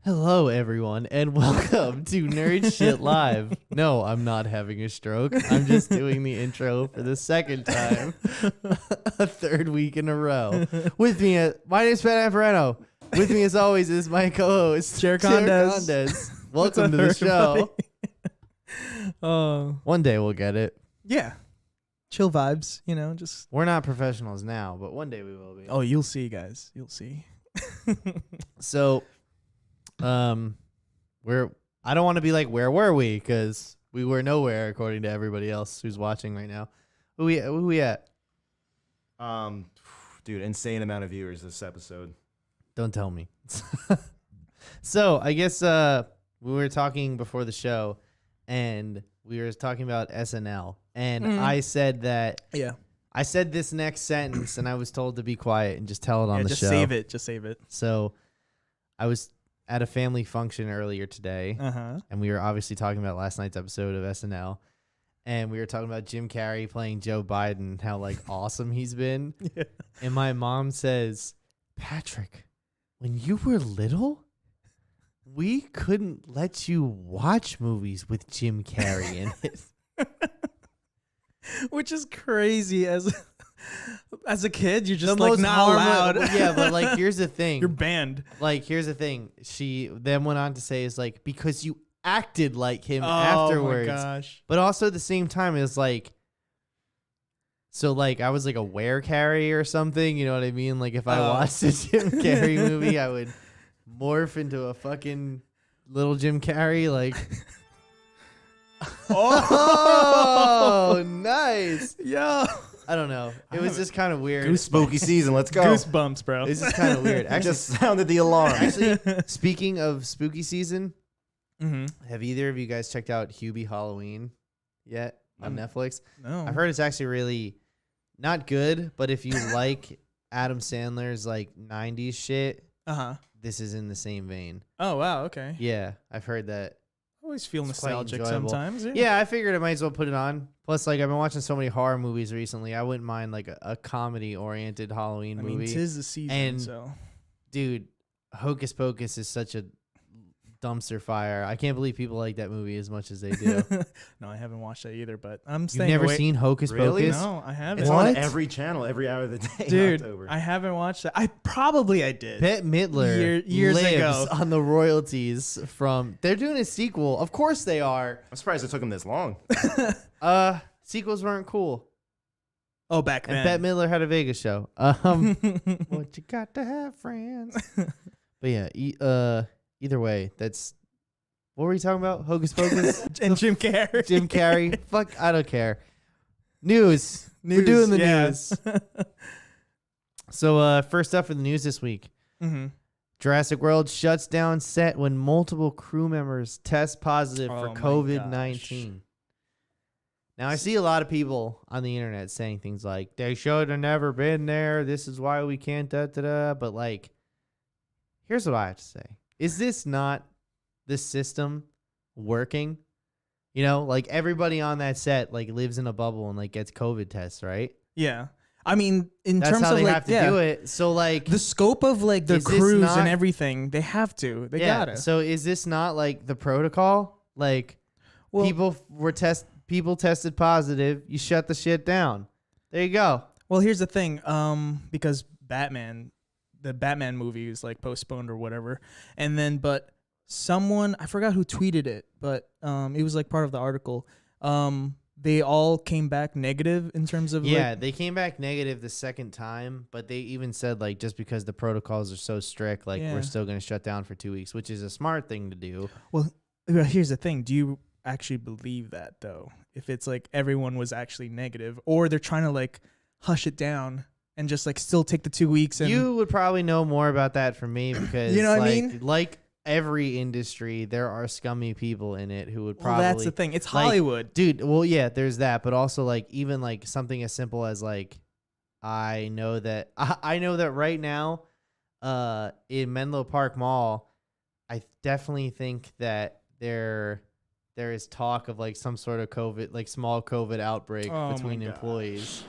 Hello, everyone, and welcome to Nerd Shit Live. No, I'm not having a stroke. I'm just doing the intro for the second time, a third week in a row. With me, my name's Ben Amperano. With me, as always, is my co-host, Gercondez. Welcome to the show. One day we'll get it. Yeah. Chill vibes, just... We're not professionals now, but one day we will be. Oh, you'll see, guys. You'll see. So... I don't want to be like, where were we? Because we were nowhere, according to everybody else who's watching right now. Who we at? Dude, insane amount of viewers this episode. Don't tell me. So I guess we were talking before the show, and we were talking about SNL, and I said that. Yeah. I said this next sentence, and I was told to be quiet and just tell it on the show. Just save it. So I was at a family function earlier today, and we were obviously talking about last night's episode of SNL, and we were talking about Jim Carrey playing Joe Biden, how like awesome he's been. Yeah. And my mom says, Patrick, when you were little, we couldn't let you watch movies with Jim Carrey in it. Which is crazy. As a kid, you're just like not allowed. Yeah, but like here's the thing. You're banned. Like here's the thing. She then went on to say is like because you acted like him afterwards. Oh my gosh. But also at the same time it's like so like I was like a Carrey or something, you know what I mean? Like if I watched a Jim Carrey movie, I would morph into a fucking little Jim Carrey like Oh, nice. Yo. I don't know. It was just kind of weird. Spooky season. Let's go. Goosebumps, bro. It's just kind of weird. I just sounded the alarm. Actually, speaking of spooky season, have either of you guys checked out Hubie Halloween yet on Netflix? No. I've heard it's actually really not good, but if you like Adam Sandler's like 90s shit, this is in the same vein. Oh, wow. Okay. Yeah, I've heard that. Always feel It's quite nostalgic enjoyable. sometimes. Yeah, I figured I might as well put it on. Plus, like I've been watching so many horror movies recently, I wouldn't mind like a comedy-oriented Halloween movie. I mean, 'tis the season, and, so. Dude, Hocus Pocus is such a dumpster fire. I can't believe people like that movie as much as they do. No, I haven't watched that either, but I'm You've staying never away. seen Hocus Really? Pocus? No, I haven't. It's What? on every channel, every hour of the day. Dude, in October. I haven't watched that. I did. Bette Midler Years lives ago. on the royalties from... They're doing a sequel. Of course they are. I'm surprised it took them this long. Sequels weren't cool. Oh, back then. And Bette Midler had a Vegas show. What you got to have, friends? But yeah, either way, that's... What were you talking about? Hocus Pocus? And Jim Carrey. Jim Carrey. Fuck, I don't care. News. We're doing the news. So first up for the news this week. Jurassic World shuts down set when multiple crew members test positive for COVID-19. Now, I see a lot of people on the internet saying things like, they should have never been there. This is why we can't da-da-da. But, like, here's what I have to say. Is this not the system working? You know, like, everybody on that set, like, lives in a bubble and, like, gets COVID tests, right? Yeah. I mean, That's terms how of they like, have to do it. So, like... the scope of, like, the is this crews not- and everything, they have to. They gotta. So, is this not, like, the protocol? Like, Well- people tested positive, you shut the shit down. There you go. Well, here's the thing. Because the Batman movie is, like, postponed or whatever. And then, but someone, I forgot who tweeted it, but it was, like, part of the article. They all came back negative in terms of They came back negative the second time, but they even said like just because the protocols are so strict, like we're still going to shut down for 2 weeks, which is a smart thing to do. Well, here's the thing. Do you actually believe that though? If it's like everyone was actually negative, or they're trying to like hush it down and just like still take the 2 weeks? And You would probably know more about that from me because You know what I like, mean? Like every industry, there are scummy people in it who would probably. Well, that's the thing. It's like, Hollywood, dude. Well, yeah, there's that, but also like even like something as simple as like I know that right now, in Menlo Park Mall, I definitely think that there is talk of like some sort of COVID, like small COVID outbreak between employees.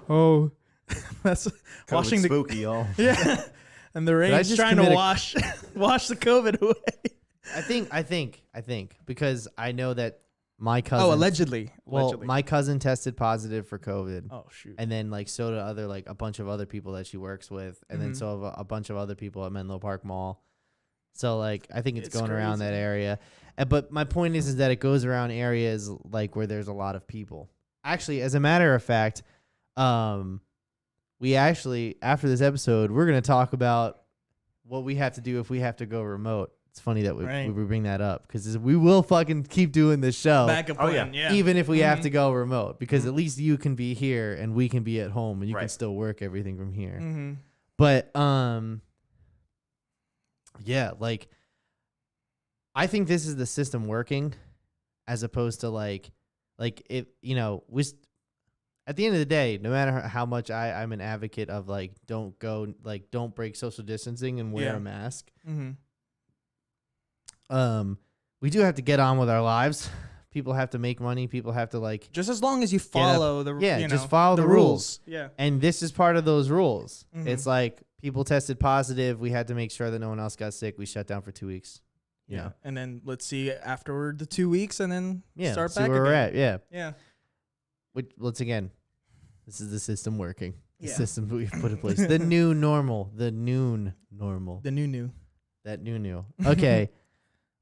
Oh, That's COVID washing the spooky, y'all. yeah, and the I rain's just trying to commit a- wash the COVID away. I think because I know that my cousin. Oh, allegedly. Well, my cousin tested positive for COVID. Oh shoot. And then so did a bunch of other people that she works with, and then so have a bunch of other people at Menlo Park Mall. So I think it's going around that area. But my point is that it goes around areas where there's a lot of people. Actually, as a matter of fact, we actually after this episode we're gonna talk about what we have to do if we have to go remote. It's funny that we bring that up because we will fucking keep doing this show. Backup plan, yeah. Even if we have to go remote, because at least you can be here and we can be at home and you can still work everything from here. Mm-hmm. But yeah, I think this is the system working, as opposed to it. At the end of the day, no matter how much I'm an advocate of don't break social distancing and wear a mask. Mm-hmm. We do have to get on with our lives. People have to make money. People have to just as long as you follow just follow the rules. Yeah. And this is part of those rules. Mm-hmm. It's people tested positive. We had to make sure that no one else got sick. We shut down for 2 weeks. Yeah. And then let's see afterward the 2 weeks and then start see back where again. we're at. Yeah. Yeah. Which, once again, this is the system working. The Yeah. system we've put in place. The new normal. The noon normal. The new. That new. Okay.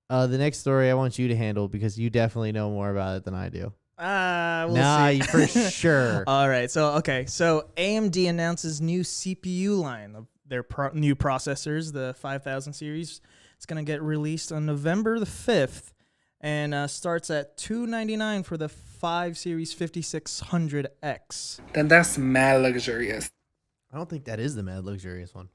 The next story I want you to handle because you definitely know more about it than I do. We'll see. For sure. All right. So AMD announces new CPU line of their new processors, the 5000 series. It's going to get released on November the 5th and starts at $299 for the 5 Series 5600X. Then that's mad luxurious. I don't think that is the mad luxurious one.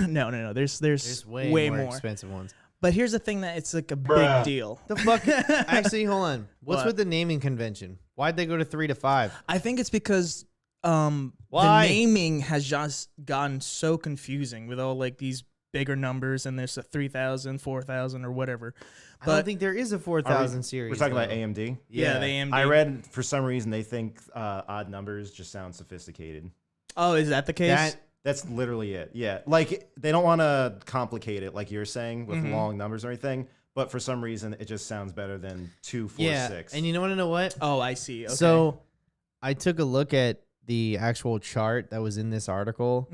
No. There's way more expensive ones. But here's the thing that it's a big deal. The fuck? Actually, hold on. What's What? with the naming convention? Why'd they go to 3 to 5? I think it's because Why? the naming has just gotten so confusing with all these bigger numbers, and there's a 3000, 4000, or whatever. I don't think there is a 4000 series. We're talking about though. AMD. Yeah, the AMD. I read for some reason they think odd numbers just sound sophisticated. Oh, is that the case? That's literally it. Yeah. They don't want to complicate it like you're saying with long numbers or anything, but for some reason it just sounds better than 2, 4, 6. And you want to know what? Oh, I see. Okay. So I took a look at the actual chart that was in this article,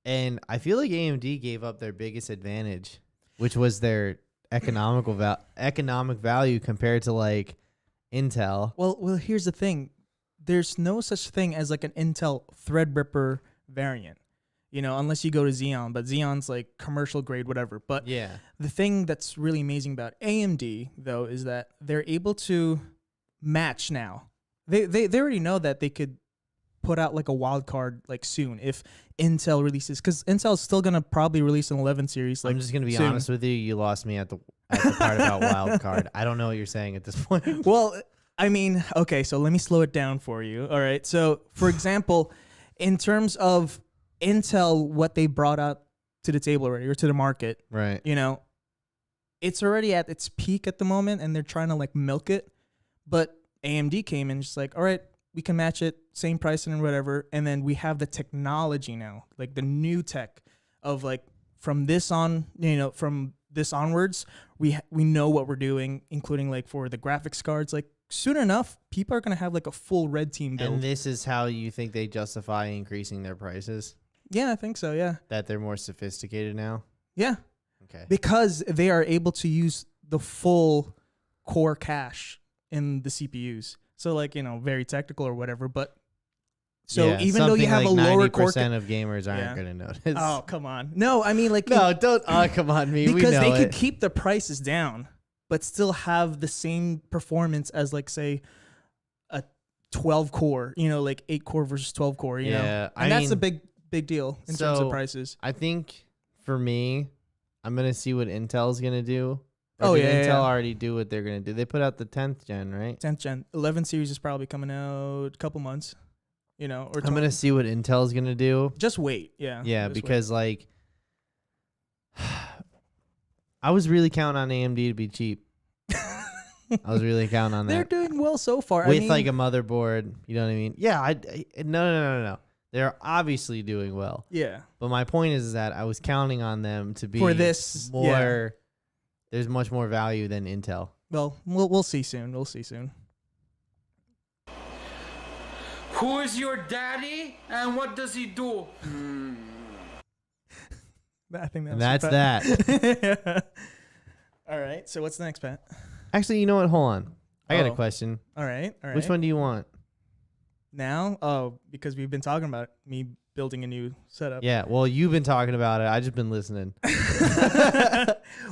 and I feel like AMD gave up their biggest advantage, which was their economic value compared to Intel. Well, here's the thing. There's no such thing as an Intel Threadripper variant. Unless you go to Xeon, but Xeon's commercial grade, whatever. But Yeah. the thing that's really amazing about AMD though is that they're able to match now. They already know that they could put out a wild card soon if Intel releases, because Intel's still gonna probably release an 11 series. I'm just gonna be soon. honest with you. You lost me at the part about wild card. I don't know what you're saying at this point. Well, I mean, okay, so let me slow it down for you. All right. So, for example, in terms of Intel, what they brought out to the table already, or to the market, Right. It's already at its peak at the moment, and they're trying to milk it. But AMD came in just all right, we can match it, same pricing and whatever. And then we have the technology now, the new tech of from this on, from this onwards, we know what we're doing, including for the graphics cards. Soon enough, people are going to have a full red team build. And this is how you think they justify increasing their prices? Yeah, I think so. Yeah. That they're more sophisticated now? Yeah. Okay. Because they are able to use the full core cache in the CPUs. So very technical or whatever, but so even though you have a lower core, 90% of gamers aren't going to notice. Oh, come on. No, I mean no, don't. Oh, come on, me. Because we know they it. could keep the prices down, but still have the same performance as say a 12 core, 8 core versus 12 core, you know? Yeah, And that's a mean, big deal in terms of prices. I think for me, I'm going to see what Intel's going to do. Oh, did yeah, Intel yeah. already do what they're going to do? They put out the 10th gen, right? 10th gen. 11 series is probably coming out a couple months, or I'm going to see what Intel's going to do. just wait. Yeah. Yeah, just because I was really counting on AMD to be cheap. I was really counting on they're that. doing well so far. With I mean, a motherboard, you know what I mean? Yeah, no. They're obviously doing well. Yeah. But my point is that I was counting on them to be For this, more. yeah. There's much more value than Intel. Well, we'll see soon. We'll see soon. Who is your daddy and what does he do? I think And that's that. that. All right. So what's the next, Pat? Actually, you know what? Hold on. I got a Oh. question. All right. All right. Which one do you want? Now? Oh, because we've been talking about me building a new setup. Yeah. Well, you've been talking about it. I just been listening.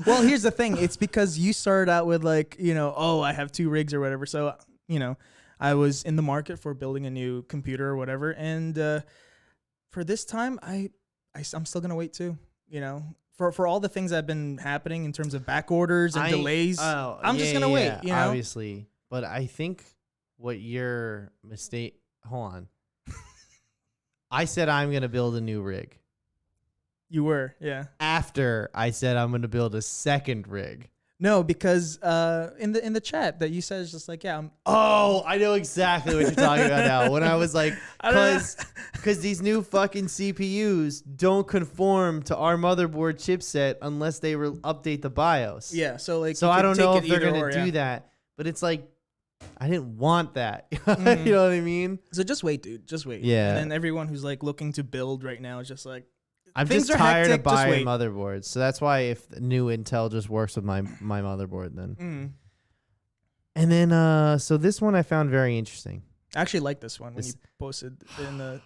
Well, here's the thing. It's because you started out with like, oh, I have 2 rigs or whatever. So, I was in the market for building a new computer or whatever. And for this time, I'm still going to wait too, For all the things that have been happening in terms of back orders and delays, I'm just going to wait, Obviously. But I think what your mistake... Hold on. I said I'm going to build a new rig. You were, yeah. After I said I'm going to build a second rig. No, because in the chat that you said is just like, yeah. Oh, I know exactly what you're talking about now. When I was like, because these new fucking CPUs don't conform to our motherboard chipset unless they update the BIOS. Yeah, so like. So I don't know if they're going to do that. But it's like, I didn't want that. You know what I mean? So just wait, dude. Just wait. Yeah. And then everyone who's like looking to build right now is just like, I'm things just are tired hectic, of just buying wait. motherboards. So that's why if the new Intel just works with my motherboard then. And then, so this one I found very interesting. I actually like this one when you posted in the,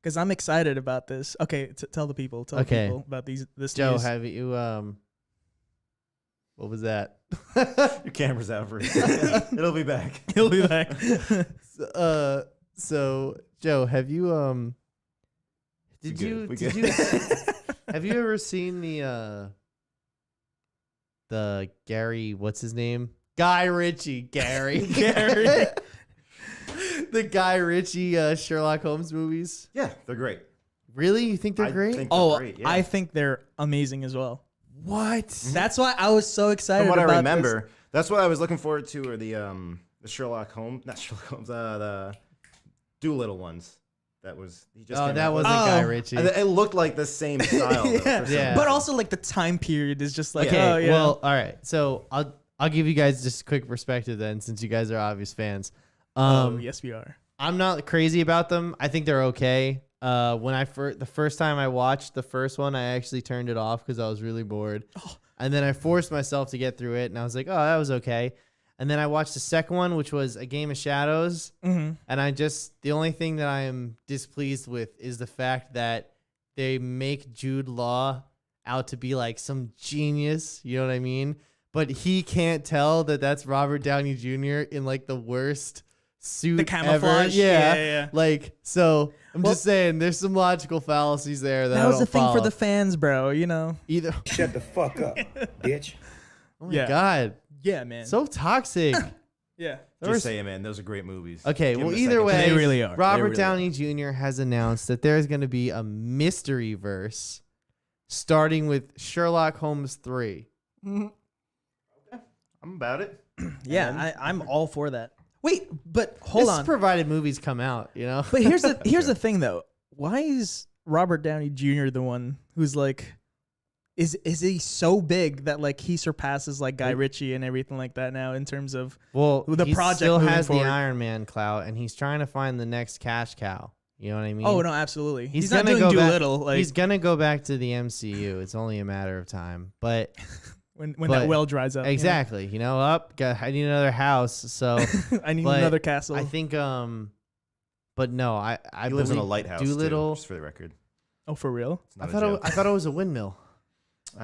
because I'm excited about this. Okay, tell the people. Tell the people about this Joe, news. have you, what was that? Your camera's out for a second. It'll be back. He'll be back. So Joe, have you, did you have you ever seen the Gary, what's his name? Guy Ritchie, Gary. The Guy Ritchie Sherlock Holmes movies? Yeah, they're great. Really? You think they're great? Think they're great, yeah. I think they're amazing as well. What? That's why I was so excited. From what about I remember, this. that's what I was looking forward to, or the Sherlock Holmes, not Sherlock Holmes, the Doolittle ones. That was he just. Oh, that wasn't Guy Ritchie. It looked like the same style. Yeah. But also like the time period is just like, okay, oh yeah. Well, all right. So I'll give you guys just a quick perspective then, since you guys are obvious fans. Yes, we are. I'm not crazy about them. I think they're okay. When the first time I watched the first one, I actually turned it off because I was really bored. And then I forced myself to get through it, and I was like, oh, that was okay. And then I watched the second one, which was A Game of Shadows. And the only thing that I am displeased with is the fact that they make Jude Law out to be like some genius. You know what I mean? But he can't tell that that's Robert Downey Jr. in like the worst suit The camouflage? ever. Yeah. Yeah. Like, so I'm just saying there's some logical fallacies there that That I was don't the thing follow. for the fans, bro. Either. Shut the fuck up, bitch. Oh my Yeah. God. Yeah, man. So toxic. yeah. Just saying, man, those are great movies. Okay, Give well, them a either second. way, They really are. Robert They really Downey Jr. has announced that there's going to be a mystery verse starting with Sherlock Holmes 3. I'm about it. Yeah, I'm all for that. Wait, but hold This on. provided movies come out, you know? But here's the thing though. Why is Robert Downey Jr. the one who's like, is he so big that like he surpasses like Guy Ritchie and everything like that now in terms of Well, the he project still moving has forward? the Iron Man clout, and he's trying to find the next cash cow. You know what I mean? Oh no, absolutely. He's gonna not doing go back- Doolittle. Like he's gonna go back to the MCU. It's only a matter of time. But when but- that well dries up. exactly, you know, I need another house. So I need but another castle. I think but no, I He lives in a believe lighthouse. Doolittle. Too, just for the record. Oh, for real? It's not I a thought joke. I thought it was a windmill.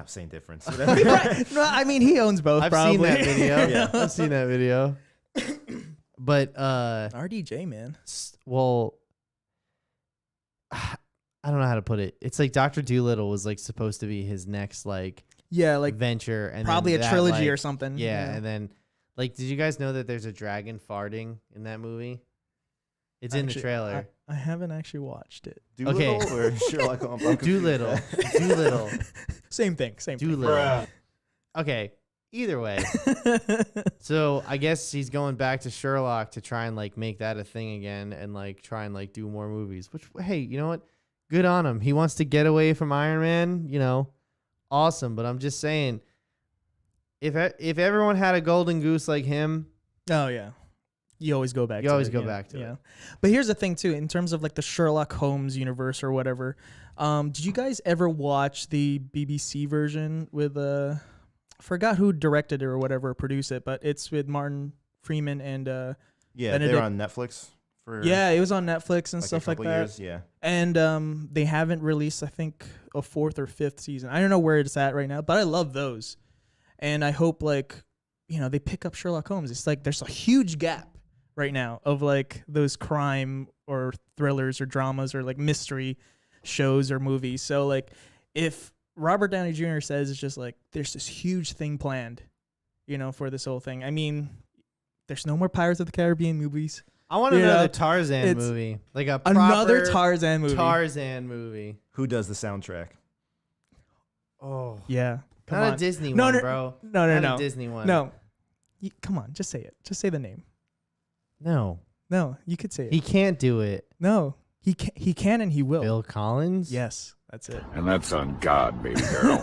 Same difference. No, I mean he owns both. I've probably. seen that video. Yeah. I've seen that video. But RDJ man. well, I don't know how to put it. It's like Dr. Doolittle was like supposed to be his next like Yeah, like venture, and probably then a that, trilogy like, or something. Yeah, and then like, did you guys know that there's a dragon farting in that movie? It's in the Actually, trailer. I haven't actually watched it. Doolittle or Sherlock Holmes? I'm confused. Doolittle. Same thing. Same thing. Doolittle. Okay, Either way. So I guess he's going back to Sherlock to try and like make that a thing again and like try and like do more movies. Which, hey, you know what? Good on him. He wants to get away from Iron Man, you know, awesome. But I'm just saying, if everyone had a golden goose like him, Oh yeah, you always go back. You to always it, go yeah. back to it. Yeah, but here's the thing too, in terms of like the Sherlock Holmes universe or whatever. Did you guys ever watch the BBC version with I forgot who directed it or whatever, produced it, but it's with Martin Freeman and Yeah, Benedict. they're on Netflix for yeah, it was on Netflix and like stuff a like couple that. years. Yeah. And they haven't released, I think, a 4th or 5th season. I don't know where it's at right now, but I love those. And I hope, like, you know, they pick up Sherlock Holmes. It's like there's a huge gap right now of, like, those crime or thrillers or dramas or, like, mystery shows or movies. So, like, if Robert Downey Jr. says it's just, like, there's this huge thing planned, you know, for this whole thing. I mean, there's no more Pirates of the Caribbean movies. I want another Tarzan movie, like a Another proper Tarzan movie. Tarzan movie. Who does the soundtrack? Oh, Yeah. Come not on. a Disney No, one, no, bro. No, Not a Disney one. No. Come on, just say it. Just say the name. No, No, you could say it. he can't do it. No, he can and he will. Bill Collins. Yes, that's it. And that's on God, baby girl.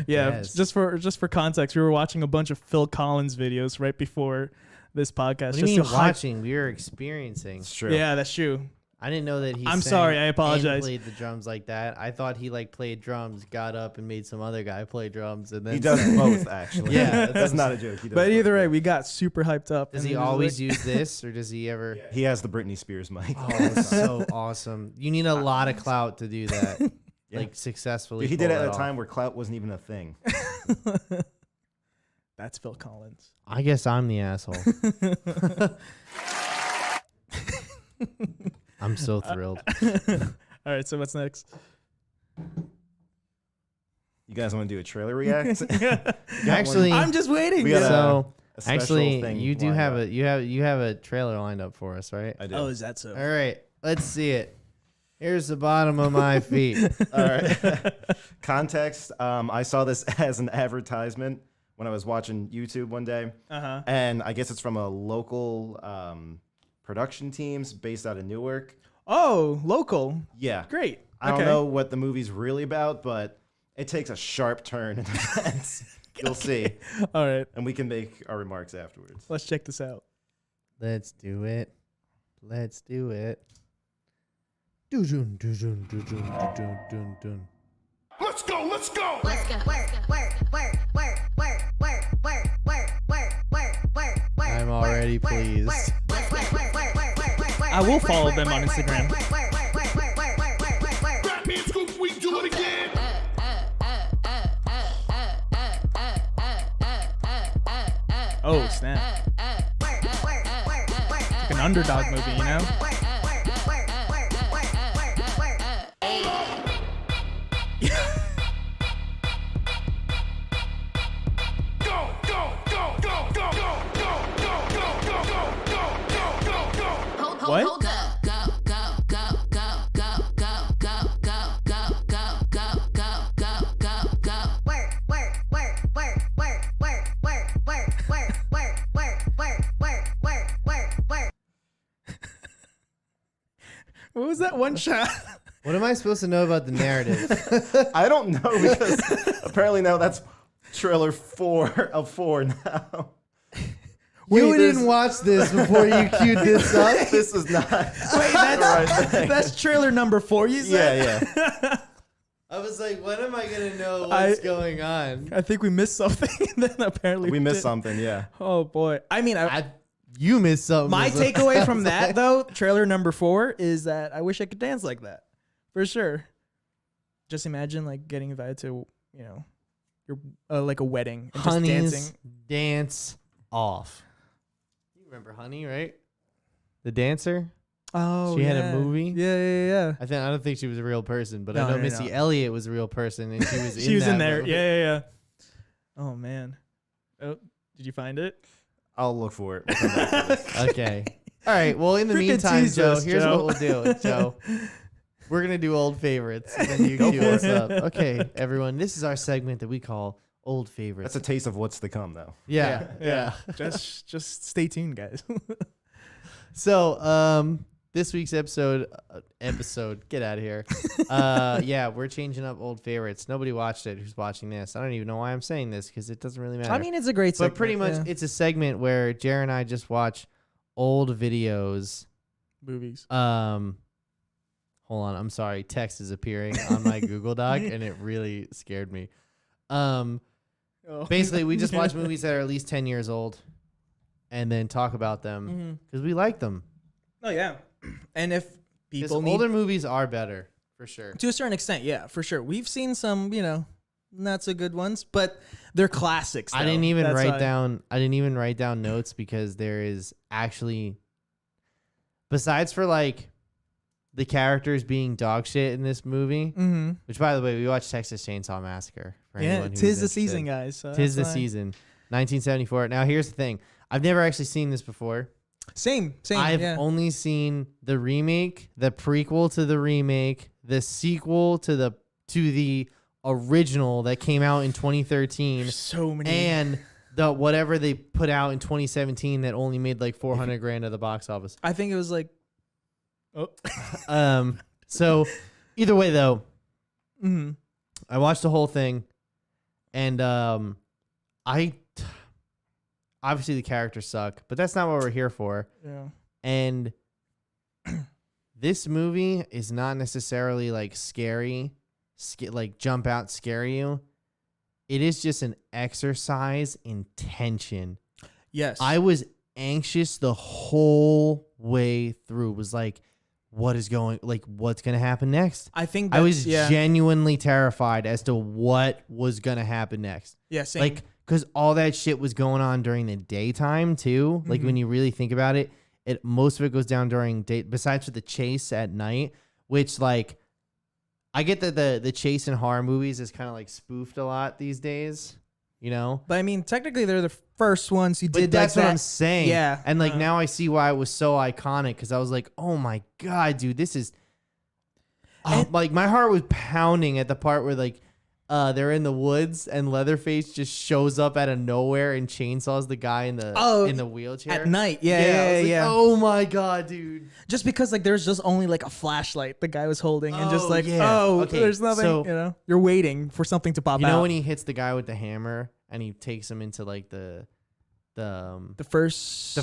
Yeah, Yes. just for context, we were watching a bunch of Phil Collins videos right before this podcast. What do just you mean to hype- watching? We were experiencing. It's true. Yeah, that's true. I didn't know that he. I'm sang sorry, I and apologize. Played the drums like that. I thought he like played drums, got up and made some other guy play drums, and then He does both, actually. Yeah, that's not a joke. He does But both. either way, we got super hyped up. Does and he it was always like- use this, or does he ever? He has the Britney Spears mic. Oh, it's so awesome! You need a lot of clout to do that, Yeah. like successfully. Dude, he did it pull at a off. time where clout wasn't even a thing. That's Phil Collins. I guess I'm the asshole. I'm so thrilled. All right, so what's next? You guys want to do a trailer react? Actually, I'm just waiting. We got yeah. so a special actually, thing you do lined have up. you have a trailer lined up for us, right? I do. Oh, is that so? All right, let's see it. Here's the bottom of my feet. All right. Context. I saw this as an advertisement when I was watching YouTube one day. Uh-huh. And I guess it's from a local production teams based out of Newark. Oh, local. Yeah. Great. I don't Okay. know what the movie's really about, but it takes a sharp turn in events. You'll see. All right. And we can make our remarks afterwards. Let's check this out. Let's do it. Let's do it. Doo-dun, doo-dun, doo-dun, doo-dun, dun, dun. Let's go, let's go. I'm already pleased. I will follow them on Instagram. Batman Scoop, we do it again. Oh, snap. Like an underdog movie, you know? Go, go, go, go, go, go, go, go, go, go, go, go, go, go, go. What? What was that one shot? What am I supposed to know about the narrative? I don't know because apparently now that's trailer 4 of 4 now. You didn't watch this before you queued this up? This is not. Wait, the right thing. that's trailer number 4, you said? Yeah. I was like, when am I going to know what's going on? I think we missed something, and then apparently We missed did. something, yeah. Oh, boy. I mean, You missed something. my is what takeaway I from was that, like. though, trailer number 4, is that I wish I could dance like that. For sure. Just imagine, like, getting invited to, you know, your like a wedding and Honey's just dancing. Dance Off. You remember Honey, right? The dancer? Oh, She had a movie? Yeah. I don't think she was a real person, but I No, know no, Missy no. Elliott was a real person, and she was in She was that in there. movie. Yeah. Oh, man. Oh, did you find it? I'll look for it. We'll come back to this. Okay. All right. Well, in the Freaking meantime, tease Joe, us, here's Joe. what we'll do. Joe, we're going to do old favorites, and then you Go cue for us it. up. Okay, everyone. This is our segment that we call Old favorites. That's a taste of what's to come, though. yeah. just stay tuned, guys. So, this week's episode, get out of here. Yeah, we're changing up old favorites. Nobody watched it. Who's watching this? I don't even know why I'm saying this because it doesn't really matter. I mean, it's a great segment. But pretty much it's a segment where Jer and I just watch old videos. Movies. Hold on. I'm sorry. Text is appearing on my Google Doc and it really scared me. Basically, we just watch movies that are at least 10 years old and then talk about them because we like them. Oh, yeah. And if people need... older movies are better, for sure. To a certain extent, yeah, for sure. We've seen some, not so good ones, but they're classics. I didn't even write down notes because there is actually, besides for like the characters being dog shit in this movie, which by the way, we watched Texas Chainsaw Massacre. For anyone who's tis the season, guys. So tis the season. 1974. Now here's the thing. I've never actually seen this before. Same. I've only seen the remake, the prequel to the remake, the sequel to the original that came out in 2013. So many. And the whatever they put out in 2017 that only made like $400,000 at the box office. I think it was like So either way though, I watched the whole thing and obviously the characters suck, but that's not what we're here for. Yeah. And this movie is not necessarily like scary, like jump out, scare you. It is just an exercise in tension. Yes. I was anxious the whole way through. It was like, what's going to happen next? I think I was genuinely terrified as to what was going to happen next. Yeah, same. Like, because all that shit was going on during the daytime too. Like when you really think about it, most of it goes down during day. Besides for the chase at night, which like, I get that the chase in horror movies is kind of like spoofed a lot these days, But I mean, technically they're the first ones who did. That's like what that. I'm saying. Yeah, and like now I see why it was so iconic because I was like, oh my god, dude, this is. Like my heart was pounding at the part where like. They're in the woods and Leatherface just shows up out of nowhere and chainsaws the guy in the wheelchair at night. Yeah. Oh my god, dude! Just because like there's just only like a flashlight the guy was holding and just like okay, there's nothing. so, you're waiting for something to pop out. You know when he hits the guy with the hammer and he takes him into like the first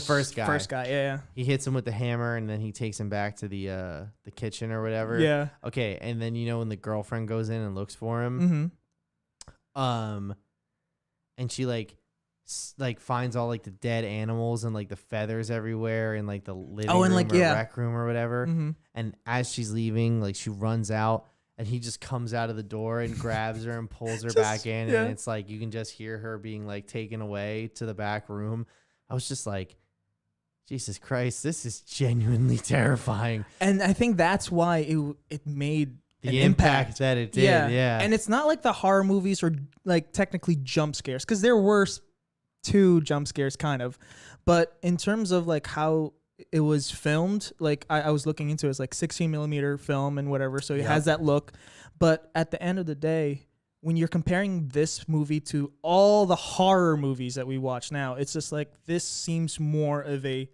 guy. Yeah. He hits him with the hammer and then he takes him back to the kitchen or whatever. Yeah. Okay, and then when the girlfriend goes in and looks for him, and she like finds all like the dead animals and like the feathers everywhere in like the living room or rec room or whatever. And as she's leaving, like she runs out. And he just comes out of the door and grabs her and pulls her back in. And it's like, you can just hear her being like taken away to the back room. I was just like, Jesus Christ, this is genuinely terrifying. And I think that's why it made the impact that it did. Yeah. And it's not like the horror movies are like technically jump scares because there were 2 jump scares kind of. But in terms of like how it was filmed, like I was looking into it, it's like 16mm film and whatever, so it has that look. But at the end of the day, when you're comparing this movie to all the horror movies that we watch now, it's just like this seems more of a,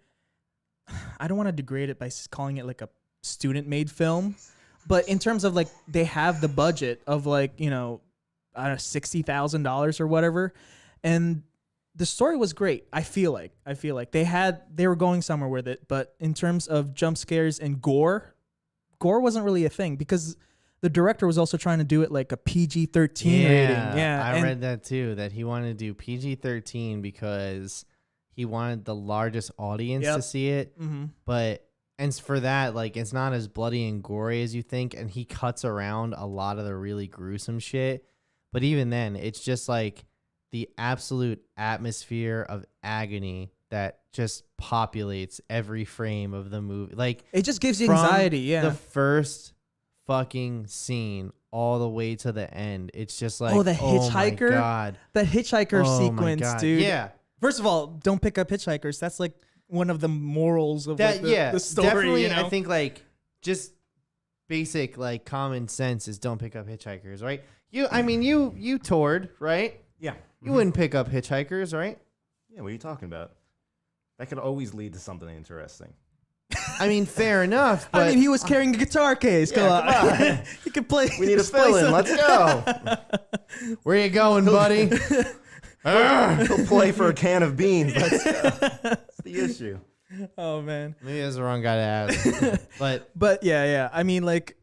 I don't want to degrade it by calling it like a student-made film, but in terms of like they have the budget of like, I don't know, $60,000 or whatever, and the story was great. I feel like they were going somewhere with it, but in terms of jump scares and gore wasn't really a thing because the director was also trying to do it like a PG-13 rating. Yeah, I read that too, that he wanted to do PG-13 because he wanted the largest audience to see it. But and for that, like it's not as bloody and gory as you think, and he cuts around a lot of the really gruesome shit. But even then, it's just like the absolute atmosphere of agony that just populates every frame of the movie. Like it just gives you anxiety. Yeah. The first fucking scene all the way to the end. It's just like, the hitchhiker. Oh my God. The hitchhiker sequence, dude. Yeah. First of all, don't pick up hitchhikers. That's like one of the morals of that. Like, the story. Definitely, I think like just basic like common sense is don't pick up hitchhikers, right? You toured, right? Yeah. You wouldn't pick up hitchhikers, right? Yeah, what are you talking about? That could always lead to something interesting. I mean, fair enough, but I mean, he was carrying a guitar case. Come on. He could play. We need a fill-in. Let's go. where you going, buddy? He'll play for a can of beans. Let's go. That's the issue. Oh man. Maybe that's the wrong guy to ask. But yeah. I mean, like,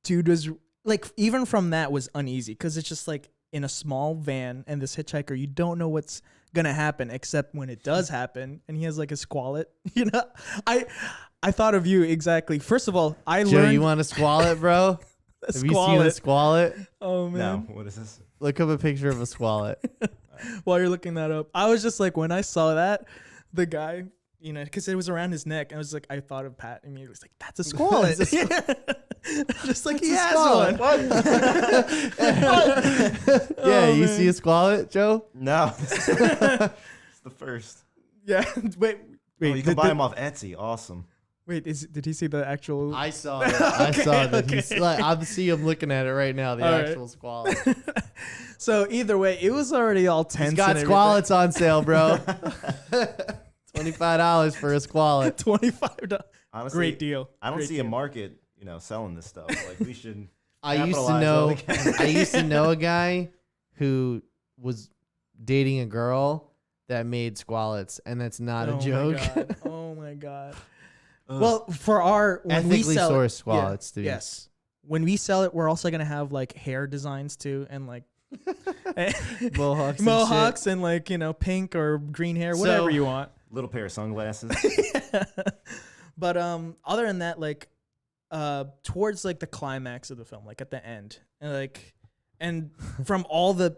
dude was like, even from that was uneasy because it's just like in a small van and this hitchhiker, you don't know what's gonna happen except when it does happen, and he has like a squallet. You know, I thought of you exactly. First of all, I Joe, learned. you want a squallet, bro? Have you seen a squallet? Oh man. No, what is this? Look up a picture of a squallet. While you're looking that up, I was just like, when I saw that, the guy, you know, because it was around his neck, I was like, I thought of Pat, and he was like, "That's a squallet." Just like he has one. What? Yeah, you man. see a squallet, Joe? No. It's the first. Yeah. Wait. Oh, you can buy them off Etsy. Awesome. Wait. Did he see the actual? I saw it. I saw that. okay. He's like, I see him looking at it right now. The All right. actual squallet. So either way, it was already all tense. He's got and squallets on sale, bro. $25 for a squallet. $25. Honestly, Great deal. I don't Great see a deal. market, selling this stuff. Like we should. I used to capitalize know. while we can. I used to know a guy who was dating a girl that made squallets, and that's not a joke. Oh my god. Well, for our when we Ethically sell sourced it, squallets, dude. Yes. When we sell it, we're also gonna have like hair designs too, and like Mohawks, and like pink or green hair, whatever So- you want. Little pair of sunglasses. But other than that, like towards like the climax of the film, like at the end, and from all the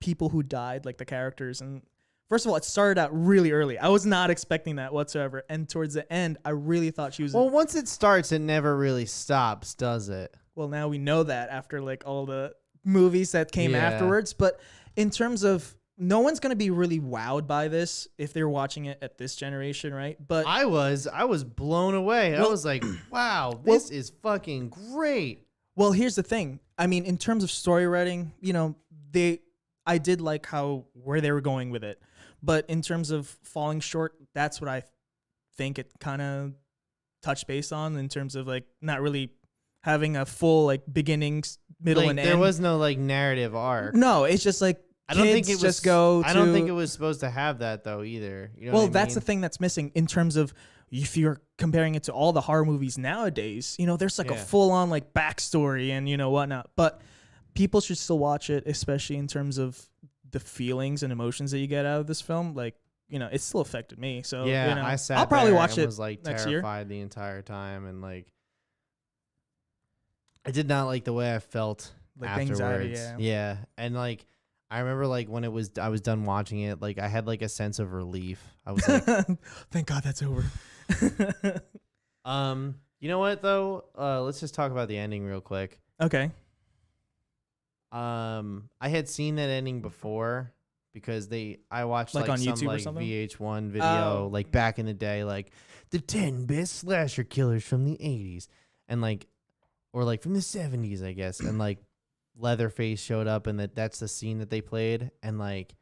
people who died, like the characters, and first of all, it started out really early. I was not expecting that whatsoever, and towards the end, I really thought she was. Well, once it starts, it never really stops, does it? Well, now we know that after like all the movies that came Yeah. afterwards. But in terms of, no one's gonna be really wowed by this if they're watching it at this generation, right? But I was blown away. I Well- was like, wow, this is fucking great. well, here's the thing. I mean, in terms of story writing, I did like where they were going with it. But in terms of falling short, that's what I think it kind of touched base on, in terms of like not really having a full like beginning, middle, Like, and there end. was no like narrative arc. No, it's just like I don't think kids it was just go. I don't to- think it was supposed to have that though either. You know Well, what I that's the mean? thing that's missing in terms of, if you're comparing it to all the horror movies nowadays, there's like a Yeah. full on like backstory and whatnot. But people should still watch it, especially in terms of the feelings and emotions that you get out of this film. Like, it still affected me. So Yeah, I sat I'll probably there watch and it was like next year. terrified the entire time, and like I did not like the way I felt Like the afterwards. anxiety, yeah. And like I remember like when I was done watching it, like I had like a sense of relief. I was like, Thank God that's over. you know what though? Let's just talk about the ending real quick. Okay. I had seen that ending before because I watched Like like on some YouTube or like something? VH1 video Oh. like back in the day, like the 10 best slasher killers from the 80s, and like or like from the 70s, I guess, and like Leatherface showed up, and that's the scene that they played, and like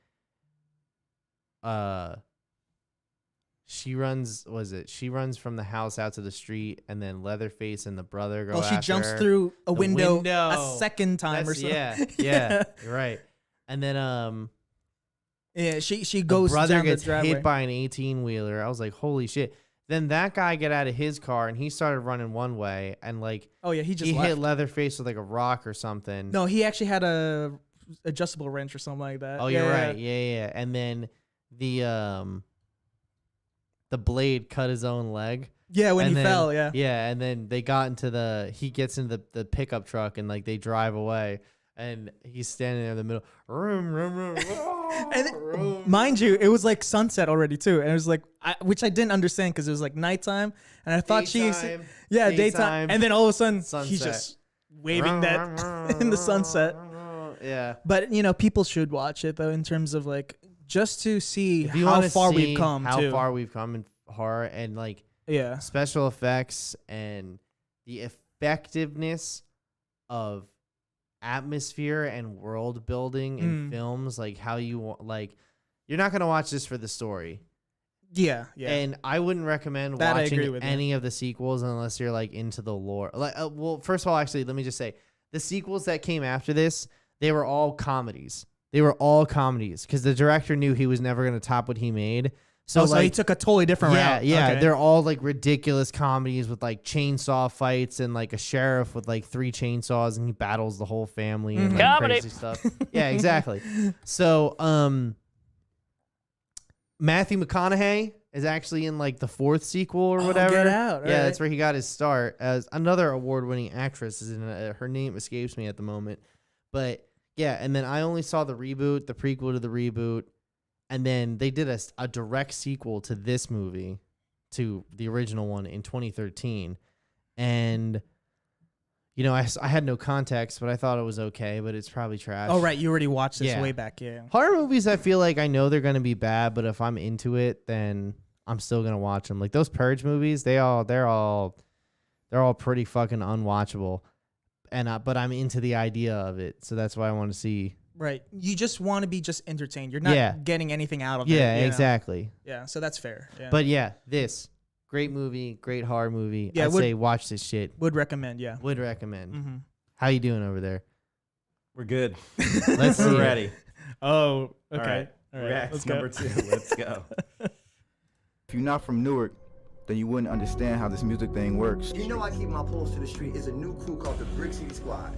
she runs from the house out to the street, and then Leatherface and the brother go Well, she after jumps her. through a The window, window. a second time or That's- something. yeah, you're right. And then Yeah, she the goes brother down gets the driveway. hit by an 18-wheeler. I was like, holy shit. Then that guy got out of his car and he started running one way, and like Oh yeah, he just he left. hit Leatherface with like a rock or something. No, he actually had a adjustable wrench or something like that. Oh, you're right. Yeah. And then the blade cut his own leg. Yeah, when And he then- fell, yeah. Yeah, and then he gets into the pickup truck, and like they drive away, and he's standing there in the middle. And mind you, it was like sunset already too, and it was like, which I didn't understand because it was like nighttime, and I thought Daytime, daytime, and then all of a sudden he's sunset. just waving that in the sunset. Yeah. But people should watch it though, in terms of like just to see If you how wanna far see we've come. how too. far we've come in horror, and like Yeah. special effects and the effectiveness of atmosphere and world building in films, like how you like, you're not gonna watch this for the story. Yeah. And I wouldn't recommend That I agree watching with you. any of the sequels unless you're like into the lore. Like, well, first of all, actually, let me just say the sequels that came after this, they were all comedies. Because the director knew he was never gonna top what he made. So, so he took a totally different route. Yeah, Okay. they're all like ridiculous comedies with like chainsaw fights and like a sheriff with like 3 chainsaws and he battles the whole family and like crazy stuff. Yeah, exactly. So, Matthew McConaughey is actually in like the 4th sequel or whatever. Get Out. Yeah, Right. that's where he got his start as another award-winning actress. Is in her name escapes me at the moment, but yeah. And then I only saw the reboot, the prequel to the reboot. And then they did a direct sequel to this movie, to the original one in 2013. And, you know, I had no context, but I thought it was okay, but it's probably trash. Oh, right. You already watched this Yeah. way back. Yeah. Horror movies, I feel like I know they're going to be bad, but if I'm into it, then I'm still going to watch them. Like those Purge movies, they're all pretty fucking unwatchable. And but I'm into the idea of it. So that's why I want to see. Right. You just want to be just entertained. You're not getting anything out of it. Yeah, you know? exactly. Yeah. So that's fair. Yeah. But yeah, this great movie, great horror movie. Yeah, I'd say watch this shit. would recommend. Yeah. Would recommend. Mm-hmm. How you doing over there? We're good. Let's see. We're it. ready. Oh, All okay. right. All right. React Let's go. number 2. Let's go. If you're not from Newark, then you wouldn't understand how this music thing works. You know I keep my pulse to the street. It's a new crew called the Brick City Squad.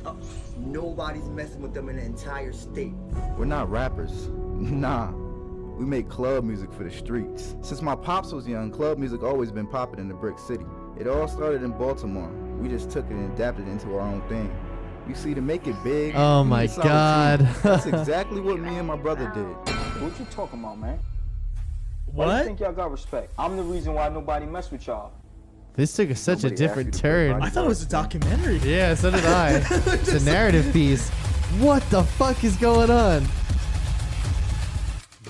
Nobody's messing with them in the entire state. We're not rappers. Nah. We make club music for the streets. Since my pops was young, club music always been popping in the Brick City. It all started in Baltimore. We just took it and adapted it into our own thing. You see, to make it big, Oh you my need a solid God. team. That's exactly what me and my brother did. What you talking about, man? What? Why you think y'all got respect? I'm the reason why nobody mess with y'all. This took such a Nobody different asked you to turn. play I thought it was a documentary. Yeah, so did I. It's a narrative piece. What the fuck is going on?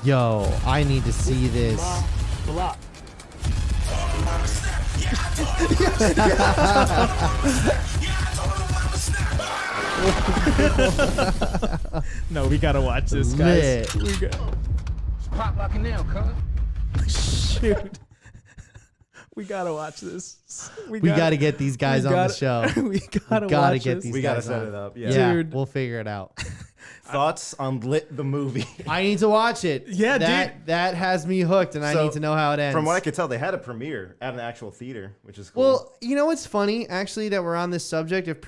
Yo, I need to see this. No, we gotta watch this, guys. Lit. We got, Pop like a nail, cuz. shoot. We gotta watch this. We got to get these guys on the show. We gotta Gotta watch get this. these We got to guys set on. it up. Yeah. Yeah, Dude. we'll figure it out. Thoughts on Lit the movie? I need to watch it. Yeah, that has me hooked, and I So, need to know how it ends. From what I could tell, they had a premiere at an actual theater, which is cool. Well, you know what's funny? Actually, that we're on this subject of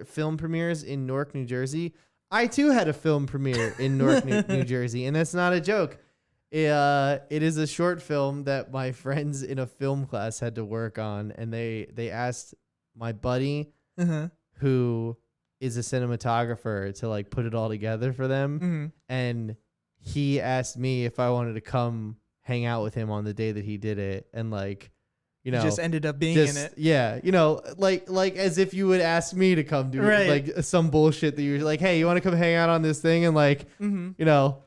film premieres in Newark, New Jersey. I too had a film premiere in Newark, New Jersey, and that's not a joke. It is a short film that my friends in a film class had to work on, and they asked my buddy, who is a cinematographer, to like put it all together for them, and he asked me if I wanted to come hang out with him on the day that he did it, and like, you know, just ended up being in it. Yeah, you know, like as if you would ask me to come do Right. like some bullshit that you're like, hey, you want to come hang out on this thing, and like, you know,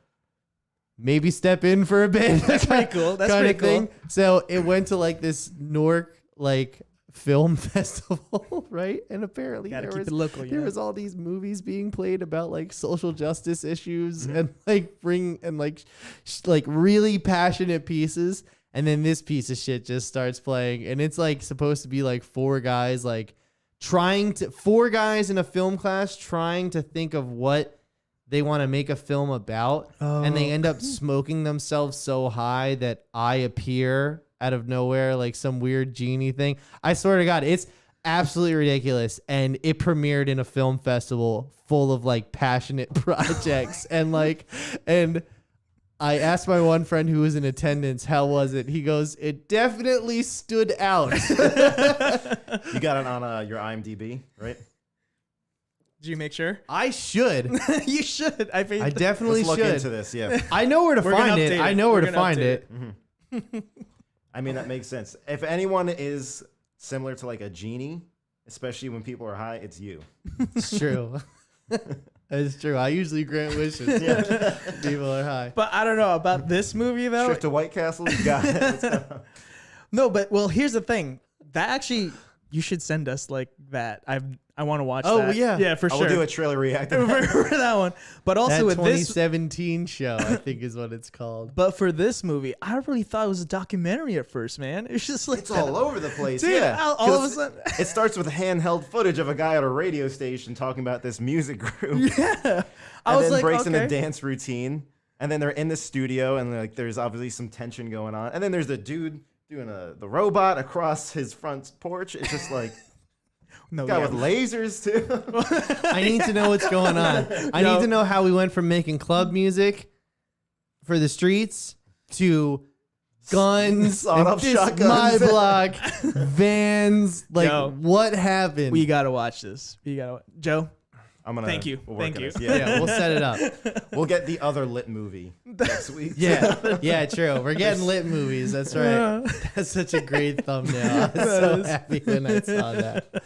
maybe step in for a bit. That's pretty cool. That's kind pretty of thing. cool. So it went to like this Newark like film festival, right? And apparently Gotta there keep was it local, there yeah. was all these movies being played about like social justice issues Mm-hmm. and like like really passionate pieces. And then this piece of shit just starts playing, and it's like supposed to be like four guys in a film class trying to think of what they want to make a film about, and they end up smoking themselves so high that I appear out of nowhere like some weird genie thing. I swear to God, it's absolutely ridiculous, and it premiered in a film festival full of like passionate projects, and I asked my one friend who was in attendance, how was it? He goes, it definitely stood out. You got it on your IMDb, right? Did you make sure? I should. You should. I definitely Let's look should. into this. Yeah. I know where to We're gonna find it. update I it. know where We're to gonna find update it. I mean, that makes sense. If anyone is similar to like a genie, especially when people are high, it's you. It's true. It's true. I usually grant wishes. People are high. But I don't know about this movie though. Trip to White Castle, you got it. Let's go. No, but well, here's the thing. That actually You should send us like that. I want to watch Oh, that. yeah. Yeah, for I sure. will do a trailer reacting. for that one. But also that with this 2017 show, I think is what it's called. but for this movie, I really thought it was a documentary at first, man. It's just like It's all over the place. Dude, yeah. all of a 'Cause sudden it starts with handheld footage of a guy at a radio station talking about this music group. Yeah. I And was then like, breaks okay. into dance routine. And then they're in the studio and like there's obviously some tension going on. And then there's the dude doing the robot across his front porch. It's just like No, guy yeah. with lasers too. I need to know what's going on. I need to know how we went from making club music for the streets to guns, Sawed-off and this shotguns. my block, vans. Like, Yo. what happened? We gotta watch this. Joe. I'm gonna Thank you. we'll work Thank on you. this. yeah, we'll set it up. We'll get the other lit movie next week. Yeah, true. We're getting lit movies. That's right. That's such a great thumbnail. I was so happy when I saw that.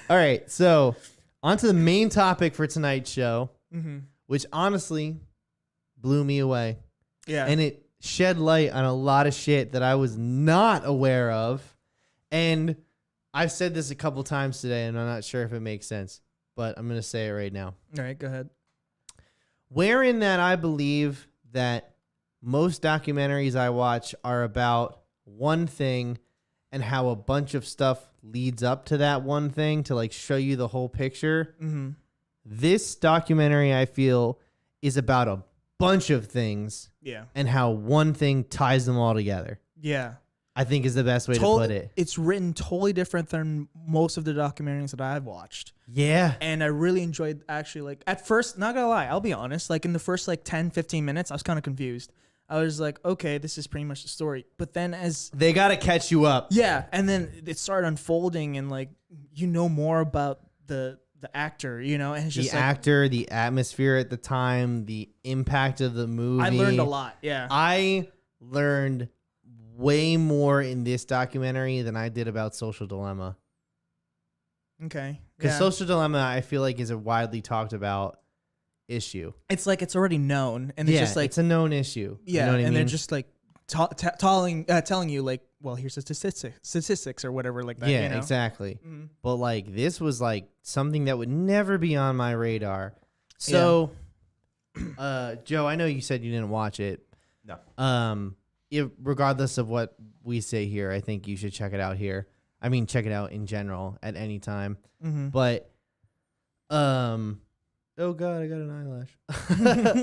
All right, so on to the main topic for tonight's show, which honestly blew me away. Yeah. And it shed light on a lot of shit that I was not aware of. And I've said this a couple times today, and I'm not sure if it makes sense, but I'm going to say it right now. All right, go ahead. Wherein that I believe that most documentaries I watch are about one thing and how a bunch of stuff leads up to that one thing to like show you the whole picture. Mm-hmm. This documentary, I feel, is about a bunch of things Yeah. and how one thing ties them all together. Yeah. I think is the best way to put it. It's written totally different than most of the documentaries that I've watched. Yeah. And I really enjoyed actually, like, at first, not gonna lie, I'll be honest, like in the first like 10, 15 minutes, I was kind of confused. I was like, okay, this is pretty much the story. But then as They got to catch you up. yeah, and then it started unfolding and like you know more about the actor, you know, and it's The just like, actor, the atmosphere at the time, the impact of the movie. I learned a lot. Yeah. I learned way more in this documentary than I did about Social Dilemma. Okay. Because Yeah. Social Dilemma, I feel like, is a widely talked about issue. It's like it's already known, and Yeah, it's just like it's a known issue. yeah, You know what I and they're mean? just like telling you like, well, here's the statistics or whatever like that. Yeah, you know? exactly. Mhm. But like this was like something that would never be on my radar. So, Joe, I know you said you didn't watch it. No. Regardless of what we say here, I think you should check it out here. I mean, check it out in general at any time. Mhm. But, oh God, I got an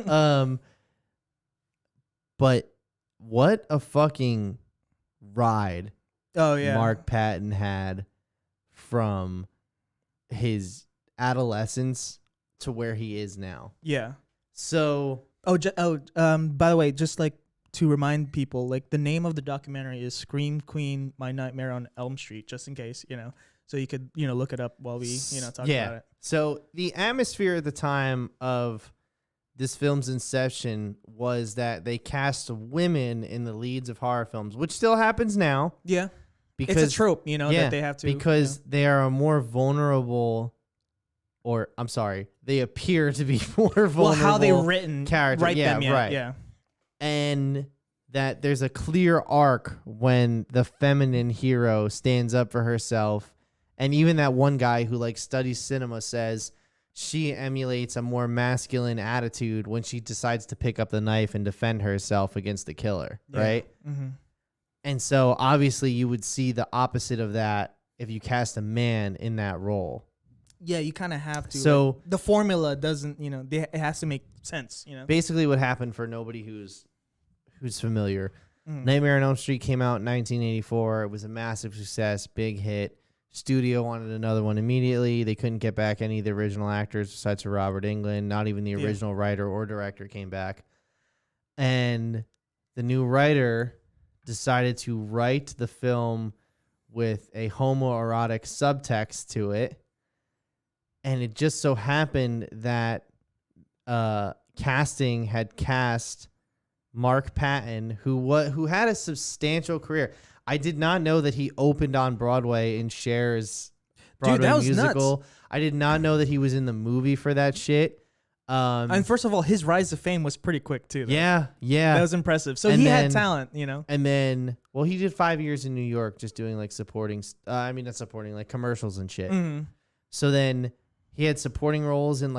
eyelash. But what a fucking ride Oh yeah. Mark Patton had from his adolescence to where he is now. Yeah. So, By the way, just like to remind people, like the name of the documentary is Scream Queen: My Nightmare on Elm Street, just in case, you know, so you could, you know, look it up while we, you know, talk about it. So the atmosphere at the time of this film's inception was that they cast women in the leads of horror films, which still happens now. Yeah. Because It's a trope, you know, that they have to because they are a more vulnerable, or I'm sorry, they appear to be more vulnerable. well, how they written character. write Yeah, them, yeah, right. yeah. And that there's a clear arc when the feminine hero stands up for herself. And even that one guy who like studies cinema says she emulates a more masculine attitude when she decides to pick up the knife and defend herself against the killer, right? Mm-hmm. And so obviously you would see the opposite of that if you cast a man in that role. Yeah, you kind of have to. So- like, the formula doesn't, you know, it has to make sense, you know. Basically what happened, for nobody who's familiar, Mm. Nightmare on Elm Street came out in 1984. It was a massive success, big hit. Studio wanted another one immediately. They couldn't get back any of the original actors besides for Robert Englund. Not even the original writer or director came back. And the new writer decided to write the film with a homoerotic subtext to it. And it just so happened that casting had cast Mark Patton, who had a substantial career. I did not know that he opened on Broadway in Cher's Broadway that was musical. nuts. I did not know that he was in the movie for that shit. And first of all, his rise to fame was pretty quick too. Though. Yeah, yeah. That was impressive. So And he then- had talent, you know. And then, well, he did 5 years in New York just doing like supporting, not supporting, like commercials and shit. Mm-hmm. So then he had supporting roles in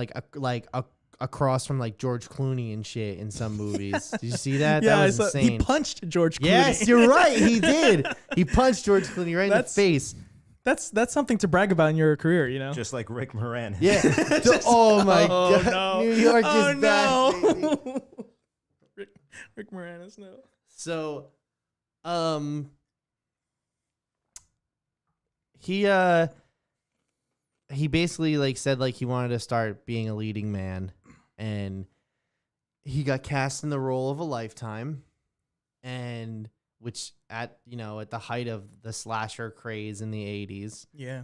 across from like George Clooney and shit in some movies. Did you see that? Yeah, that was I saw, insane. he punched George Clooney. Yes, you're right. He did. He punched George Clooney right in the That's- face. That's something to brag about in your career, you know. Just like Rick Moran. Yeah. Oh my god. no. New York Oh, is back. no. Baby. Rick Moranis, no. So, he basically like said like he wanted to start being a leading man, and he got cast in the role of a lifetime, and which at the height of the slasher craze in the 80s, Yeah.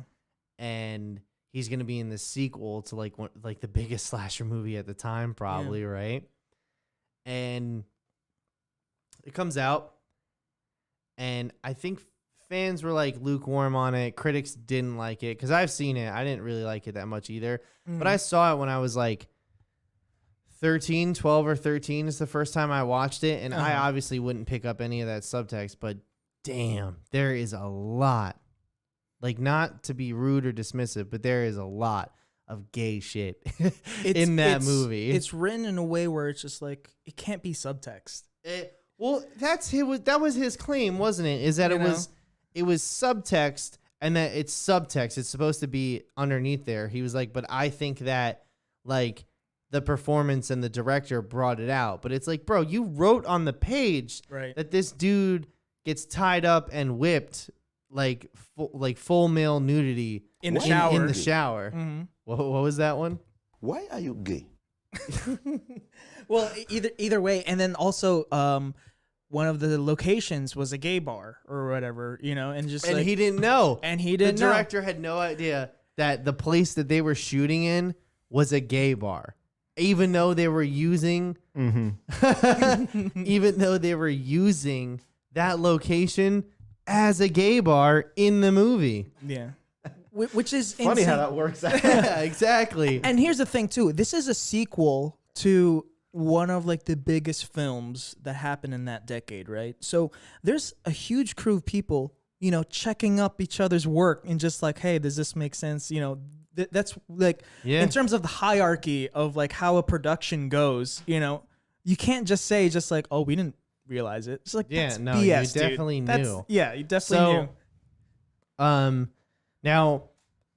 and he's gonna be in the sequel to like the biggest slasher movie at the time, probably, right? And it comes out, and I think fans were like lukewarm on it. Critics didn't like it because I've seen it. I didn't really like it that much either, but I saw it when I was like 12 or 13 is the first time I watched it, and I obviously wouldn't pick up any of that subtext, but damn, there is a lot. Like, not to be rude or dismissive, but there is a lot of gay shit in that movie. It's written in a way where it's just like it can't be subtext. Well, that was his claim, wasn't it? Is that it was subtext, and that it's subtext. It's supposed to be underneath there. He was like, but I think that like the performance and the director brought it out. But it's like, bro, you wrote on the page that this dude gets tied up and whipped like full male nudity In the shower. In the shower. Mm-hmm. What was that one? Why are you gay? Well, either way, and then also one of the locations was a gay bar or whatever, and He didn't know. And he didn't The director had no idea that the place that they were shooting in was a gay bar. Even though they were using that location as a gay bar in the movie. Yeah. Which is Funny insane. how that works out. Yeah, exactly. And here's the thing too. This is a sequel to one of like the biggest films that happened in that decade, right? So there's a huge crew of people, checking up each other's work and just like, hey, does this make sense? That's like in terms of the hierarchy of like how a production goes, you can't just say just like, oh, we didn't realize it. It's like, that's BS, you definitely dude. knew. You definitely knew. Now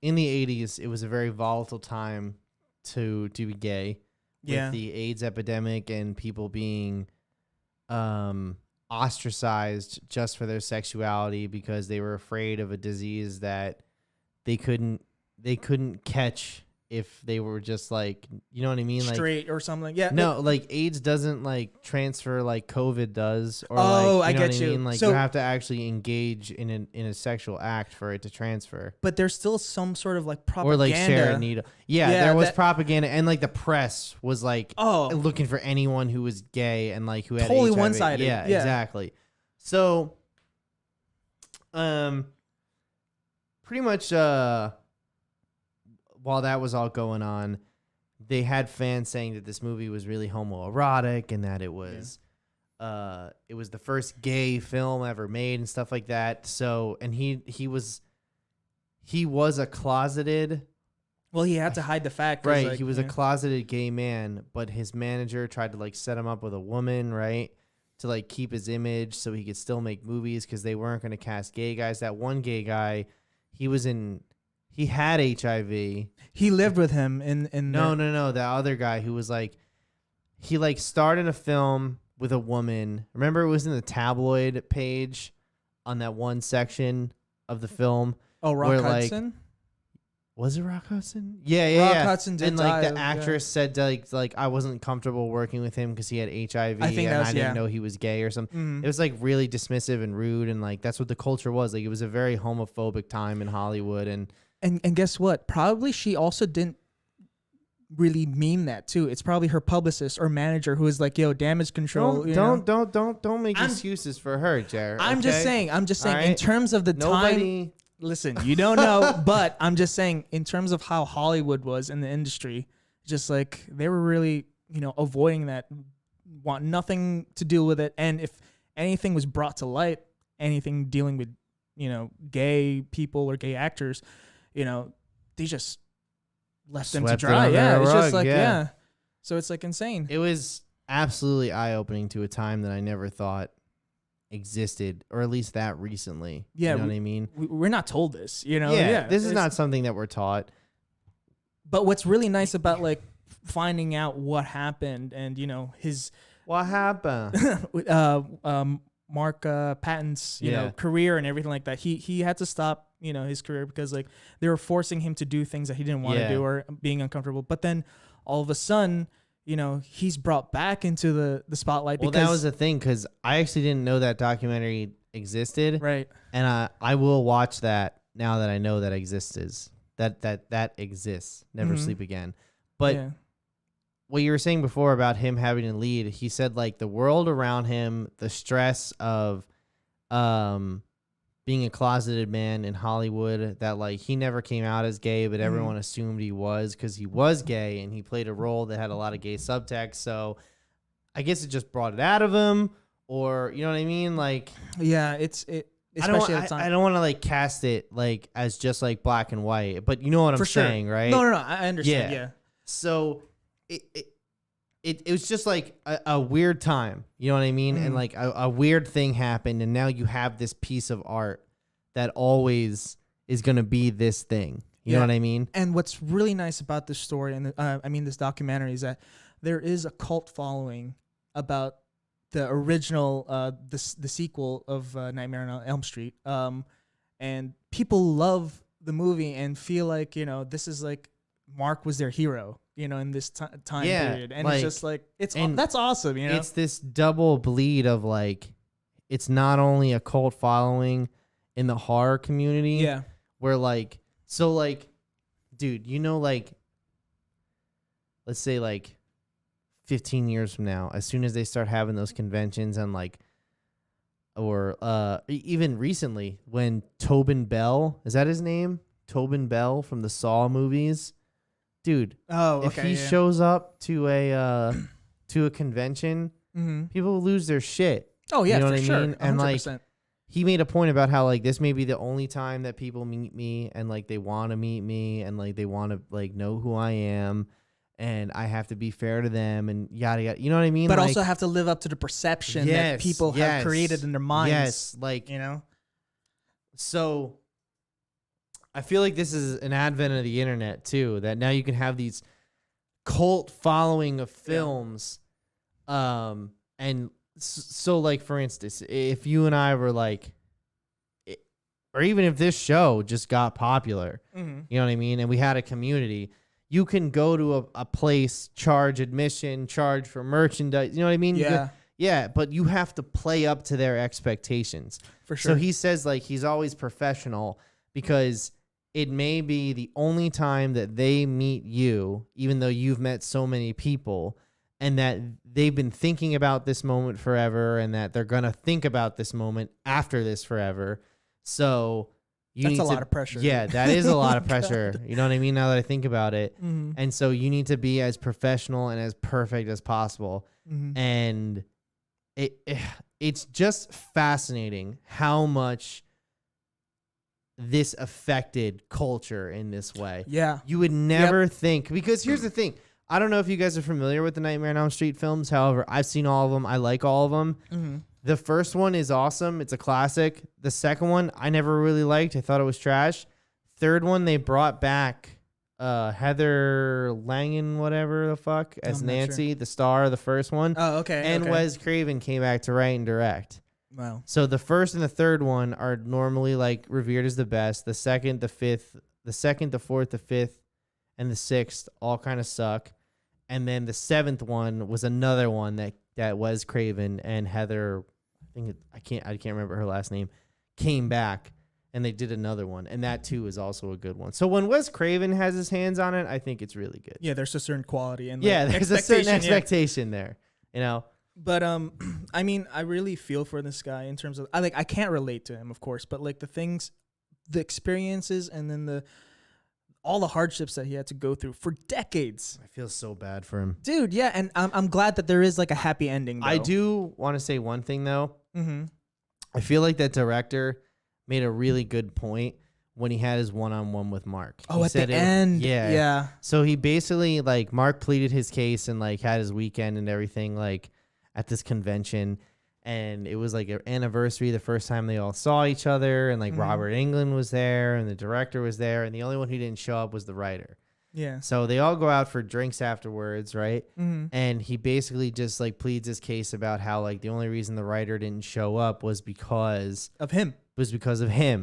in the 80s, it was a very volatile time to be gay. With the AIDS epidemic and people being ostracized just for their sexuality because they were afraid of a disease that they couldn't catch if they were just like, you know what I mean? Straight or something. Yeah. No, like AIDS doesn't like transfer like COVID does. Or I get what you. I mean? Like So- you have to actually engage in a sexual act for it to transfer. But there's still some sort of like propaganda. Or like share a needle. Yeah, Yeah, there was that- propaganda, and like the press was like looking for anyone who was gay and like who had Totally HIV. one-sided. Yeah, Yeah. exactly. So, pretty much, while that was all going on, they had fans saying that this movie was really homoerotic and that it was the first gay film ever made and stuff like that. So, and he was a closeted. Well, he had to hide the fact. 'cause, Right, like, he was a closeted gay man, but his manager tried to like set him up with a woman, right, to like keep his image so he could still make movies because they weren't going to cast gay guys. That one gay guy, he had HIV. He lived with him in No, the other guy who was like, he like starred in a film with a woman. Remember, it was in the tabloid page on that one section of the film. Oh, Rock where, Hudson. Was it Rock Hudson? Yeah. Rock Hudson did and like die, the actress said like I wasn't comfortable working with him because he had HIV I think and that was- I didn't know he was gay or something. Mhm. It was like really dismissive and rude, and like that's what the culture was. Like it was a very homophobic time in Hollywood, and guess what? Probably she also didn't really mean that too. It's probably her publicist or manager who was like, "Yo, damage control." don't make excuses for her, Ger. I'm just saying. All In right? terms of the time. Listen, you don't know, but I'm just saying in terms of how Hollywood was in the industry, just like they were really, avoiding that, want nothing to do with it. And if anything was brought to light, anything dealing with, gay people or gay actors, they just left them to Swept it dry. under Yeah. the It's just rug, like, yeah. So it's like insane. It was absolutely eye-opening to a time that I never thought existed, or at least that recently. Yeah, you know what I mean? We're not told this, Yeah, this is it's- not something that we're taught. But what's really nice about like finding out what happened and his What happened? Mark Patton's Yeah. career and everything like that. He had to stop his career because like they were forcing him to do things that he didn't want to Yeah. do or being uncomfortable. But then all of a sudden, he's brought back into the spotlight. Well, because that was the thing, because I actually didn't know that documentary existed, right. and I will watch that now that I know that exists. That exists. Never Mhm. Sleep Again. But yeah. what you were saying before about him having to lead, he said like the world around him, the stress of being a closeted man in Hollywood, that like he never came out as gay, but everyone assumed he was because he was gay and he played a role that had a lot of gay subtext. So I guess it just brought it out of him, or you know what I mean? Like, Yeah, especially at the time. I don't want to like cast it like as just like black and white, but you know what I'm For sure. saying, right? No, I understand. Yeah. So it was just like a weird time, you know what I mean? And like a weird thing happened, and now you have this piece of art that always is going to be this thing. You know what I mean? And what's really nice about this story and this documentary is that there is a cult following about the original, the sequel of Nightmare on Elm Street. And people love the movie and feel like, this is like Mark was their hero, in this time period. And like- it's just like, and that's awesome, It's this double bleed of like, it's not only a cult following in the horror community. Yeah. Where like, so like, dude, like, let's say like 15 years from now, as soon as they start having those conventions and like, or even recently when Tobin Bell, is that his name? Tobin Bell from the Saw movies. Dude, if he shows up to a convention, people will lose their shit. Oh yeah, you know for what I sure. mean? And 100%. like, he made a point about how like this may be the only time that people meet me, and like they want to meet me, and like they want to like know who I am, and I have to be fair to them, and yada yada. You know what I mean? But like, also have to live up to the perception that people have created in their minds. Yes, like So I feel like this is an advent of the internet too, that now you can have these cult following of films. And so like, for instance, if you and I were like, or even if this show just got popular, you know what I mean? And we had a community, you can go to a place, charge admission, charge for merchandise. You know what I mean? Yeah. Yeah, but you have to play up to their expectations. For sure. So he says like he's always professional because it may be the only time that they meet you, even though you've met so many people, and that they've been thinking about this moment forever, and that they're going to think about this moment after this forever. So That's a lot of pressure. Yeah, that is a lot of pressure. You know what I mean? Now that I think about it. And so you need to be as professional and as perfect as possible. And it's just fascinating how much this affected culture in this way. Yeah. You would never think, because here's the thing. I don't know if you guys are familiar with the Nightmare on Elm Street films. However, I've seen all of them. I like all of them. The first one is awesome. It's a classic. The second one, I never really liked. I thought it was trash. Third one, they brought back Heather Langen, whatever the fuck, as I'm not Nancy, sure. the star of the first one. Oh, okay. And okay. Wes Craven came back to write and direct. Wow. So the first and the third one are normally like revered as the best. The second, the fourth, the fifth, and the sixth all kind of suck. And then the seventh one was another one that Wes Craven and Heather, I can't remember her last name, came back and they did another one, and that too is also a good one. So when Wes Craven has his hands on it, I think it's really good. Yeah, there's a certain quality and there's a certain expectation there, you know. But I mean, I really feel for this guy in terms of I can't relate to him, of course, but like the experiences, and then all the hardships that he had to go through for decades. I feel so bad for him. Dude, yeah, and I'm glad that there is like a happy ending, though. I do want to say one thing, though. Mm-hmm. I feel like that director made a really good point when he had his one-on-one with Mark. Oh, He at the said end. Yeah. Yeah. So he basically, like, Mark pleaded his case and, like, had his weekend and everything, like, at this convention. And it was, like, an anniversary the first time they all saw each other. And, like, Robert Englund was there and the director was there. And the only one who didn't show up was the writer. Yeah. So they all go out for drinks afterwards, right? Mm-hmm. And he basically just, like, pleads his case about how, like, the only reason the writer didn't show up was because Of him.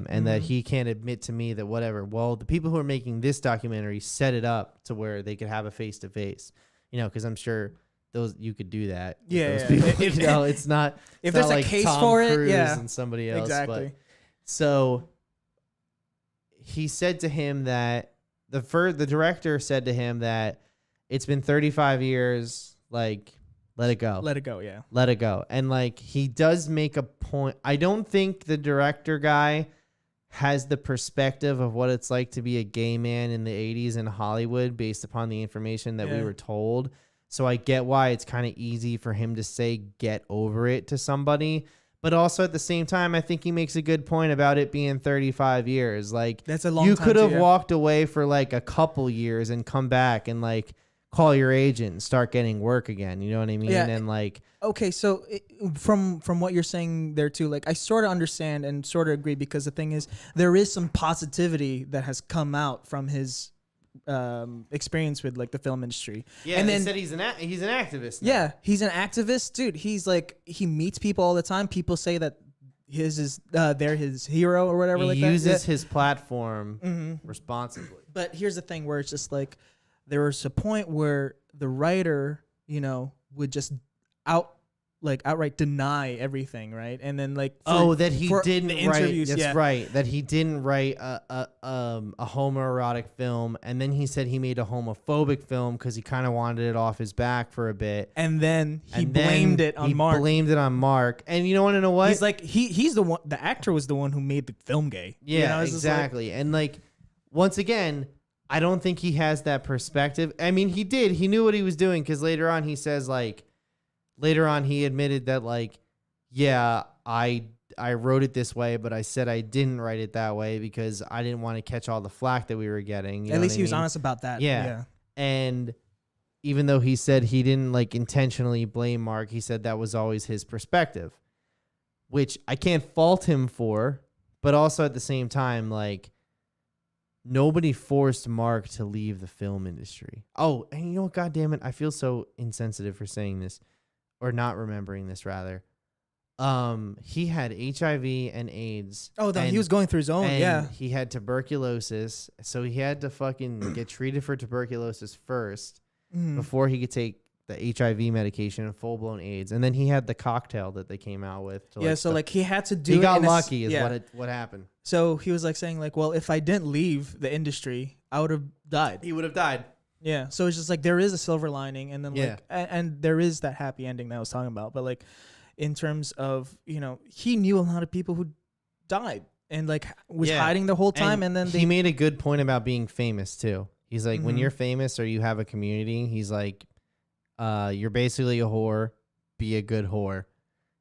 and that he can't admit to me that whatever. Well, the people who are making this documentary set it up to where they could have a face-to-face, you know, because I'm sure those you could do that. with Yeah, those yeah. people, If- you know, it's not if it's there's not a like case Tom for it, Cruise yeah, and somebody else. exactly. But, so he said to him that the director said to him that it's been 35 years, like, let it go. Let it go, yeah. Let it go. And, like, he does make a point. I don't think the director guy has the perspective of what it's like to be a gay man in the 80s in Hollywood based upon the information that we Yeah. were told. So I get why it's kind of easy for him to say get over it to somebody. But also at the same time, I think he makes a good point about it being 35 years. Like, That's a long you time could too, have yeah. walked away for like a couple years and come back and like call your agent and start getting work again. You know what I mean? Yeah. And like, Okay, so from what you're saying there too, like I sort of understand and sort of agree, because the thing is there is some positivity that has come out from his experience with like the film industry. yeah, and they then said he's an activist now. yeah, he's an activist, dude. He's like he meets people all the time. People say that they're his hero or whatever. He like uses that. his platform responsibly. But here's the thing, where it's just like there was a point where the writer, you know, would just outright deny everything, right? And then like That he for didn't the write. interviews, That's yeah. right. That he didn't write a homoerotic film, and then he said he made a homophobic film because he kind of wanted it off his back for a bit. And then he And then blamed it on he Mark. Blamed it on Mark. And you don't want to know what? He's like he's the one. The actor was the one who made the film gay. Yeah, You know, it's just like- exactly. And like, once again, I don't think he has that perspective. I mean, he did. He knew what he was doing, because later on he says like, later on he admitted that like, yeah, I wrote it this way, but I said I didn't write it that way because I didn't want to catch all the flack that we were getting. You At know least what he I was mean? honest about that. Yeah. And even though he said he didn't like intentionally blame Mark, he said that was always his perspective, which I can't fault him for. But also at the same time, like, nobody forced Mark to leave the film industry. Oh, and you know what? God damn it. I feel so insensitive for saying this, or not remembering this rather. He had HIV and AIDS. Oh, then and- he was going through his own. and Yeah. he had tuberculosis, so he had to fucking get treated for tuberculosis first before he could take the HIV medication and full blown AIDS. And then he had the cocktail that they came out with. To Yeah. So like he had to do. he it got in a s- lucky, is yeah. what happened. So he was like saying like, well, if I didn't leave the industry, I would have died. He would have died. Yeah. So it's just like there is a silver lining, and then Yeah. like and there is that happy ending that I was talking about. But like in terms of, you know, he knew a lot of people who died and like was Yeah. hiding the whole time, and then he made a good point about being famous too. He's like, when Mhm. you're famous or you have a community, he's like, you're basically a whore. Be a good whore.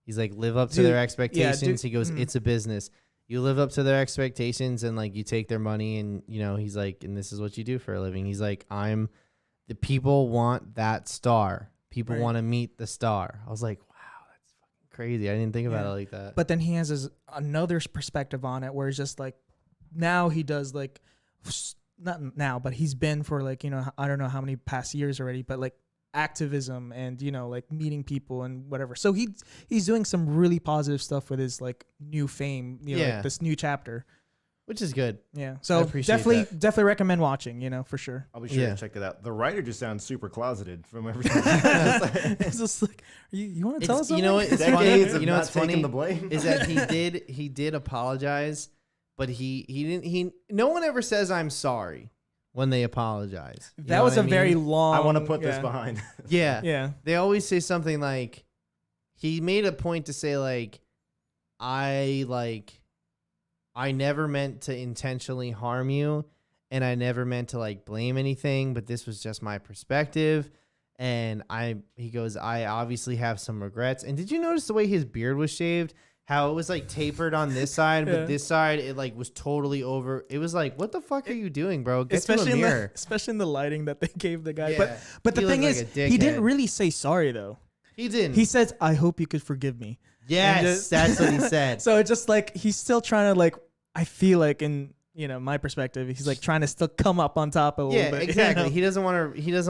He's like, live up to Dude, their yeah, expectations. dude, He goes, it's a business. You live up to their expectations and like you take their money, and you know, he's like, and this is what you do for a living. He's like, the people want that star. People Right. want to meet the star. I was like, wow, that's fucking crazy. I didn't think about Yeah. it like that. But then he has another perspective on it, where it's just like now he does like not now, but he's been for like, you know, I don't know how many past years already, but like activism and, you know, like meeting people and whatever. So he's doing some really positive stuff with his like new fame, you know, Yeah. like this new chapter. Which is good. Yeah. So appreciate definitely recommend watching, you know, for sure. I'll be sure Yeah. to check that out. The writer just sounds super closeted from everything. It's just like, you want to tell us You something? know what? It's Decades funny. of You know not what's funny taking the blame. is that he did apologize, but he didn't. No one ever says I'm sorry when they apologize. You That know was what a I very mean? long. I want to put this yeah. behind. Yeah. Yeah. They always say something like, he made a point to say like, I never meant to intentionally harm you, and I never meant to like blame anything, but this was just my perspective. And he goes, I obviously have some regrets. And did you notice the way his beard was shaved? How it was like tapered on this side, but this side it like was totally over. It was like, what the fuck are you doing, bro? Get to a mirror. Especially in the lighting that they gave the guy. Yeah. But the He thing looked is, like a he didn't dickhead. really say sorry though. He didn't. He says, "I hope you could forgive me." Yes, that's what he said. So it's just like he's still trying to like. I feel like in my perspective, he's like trying to still come up on top a little bit. Exactly. You know? He doesn't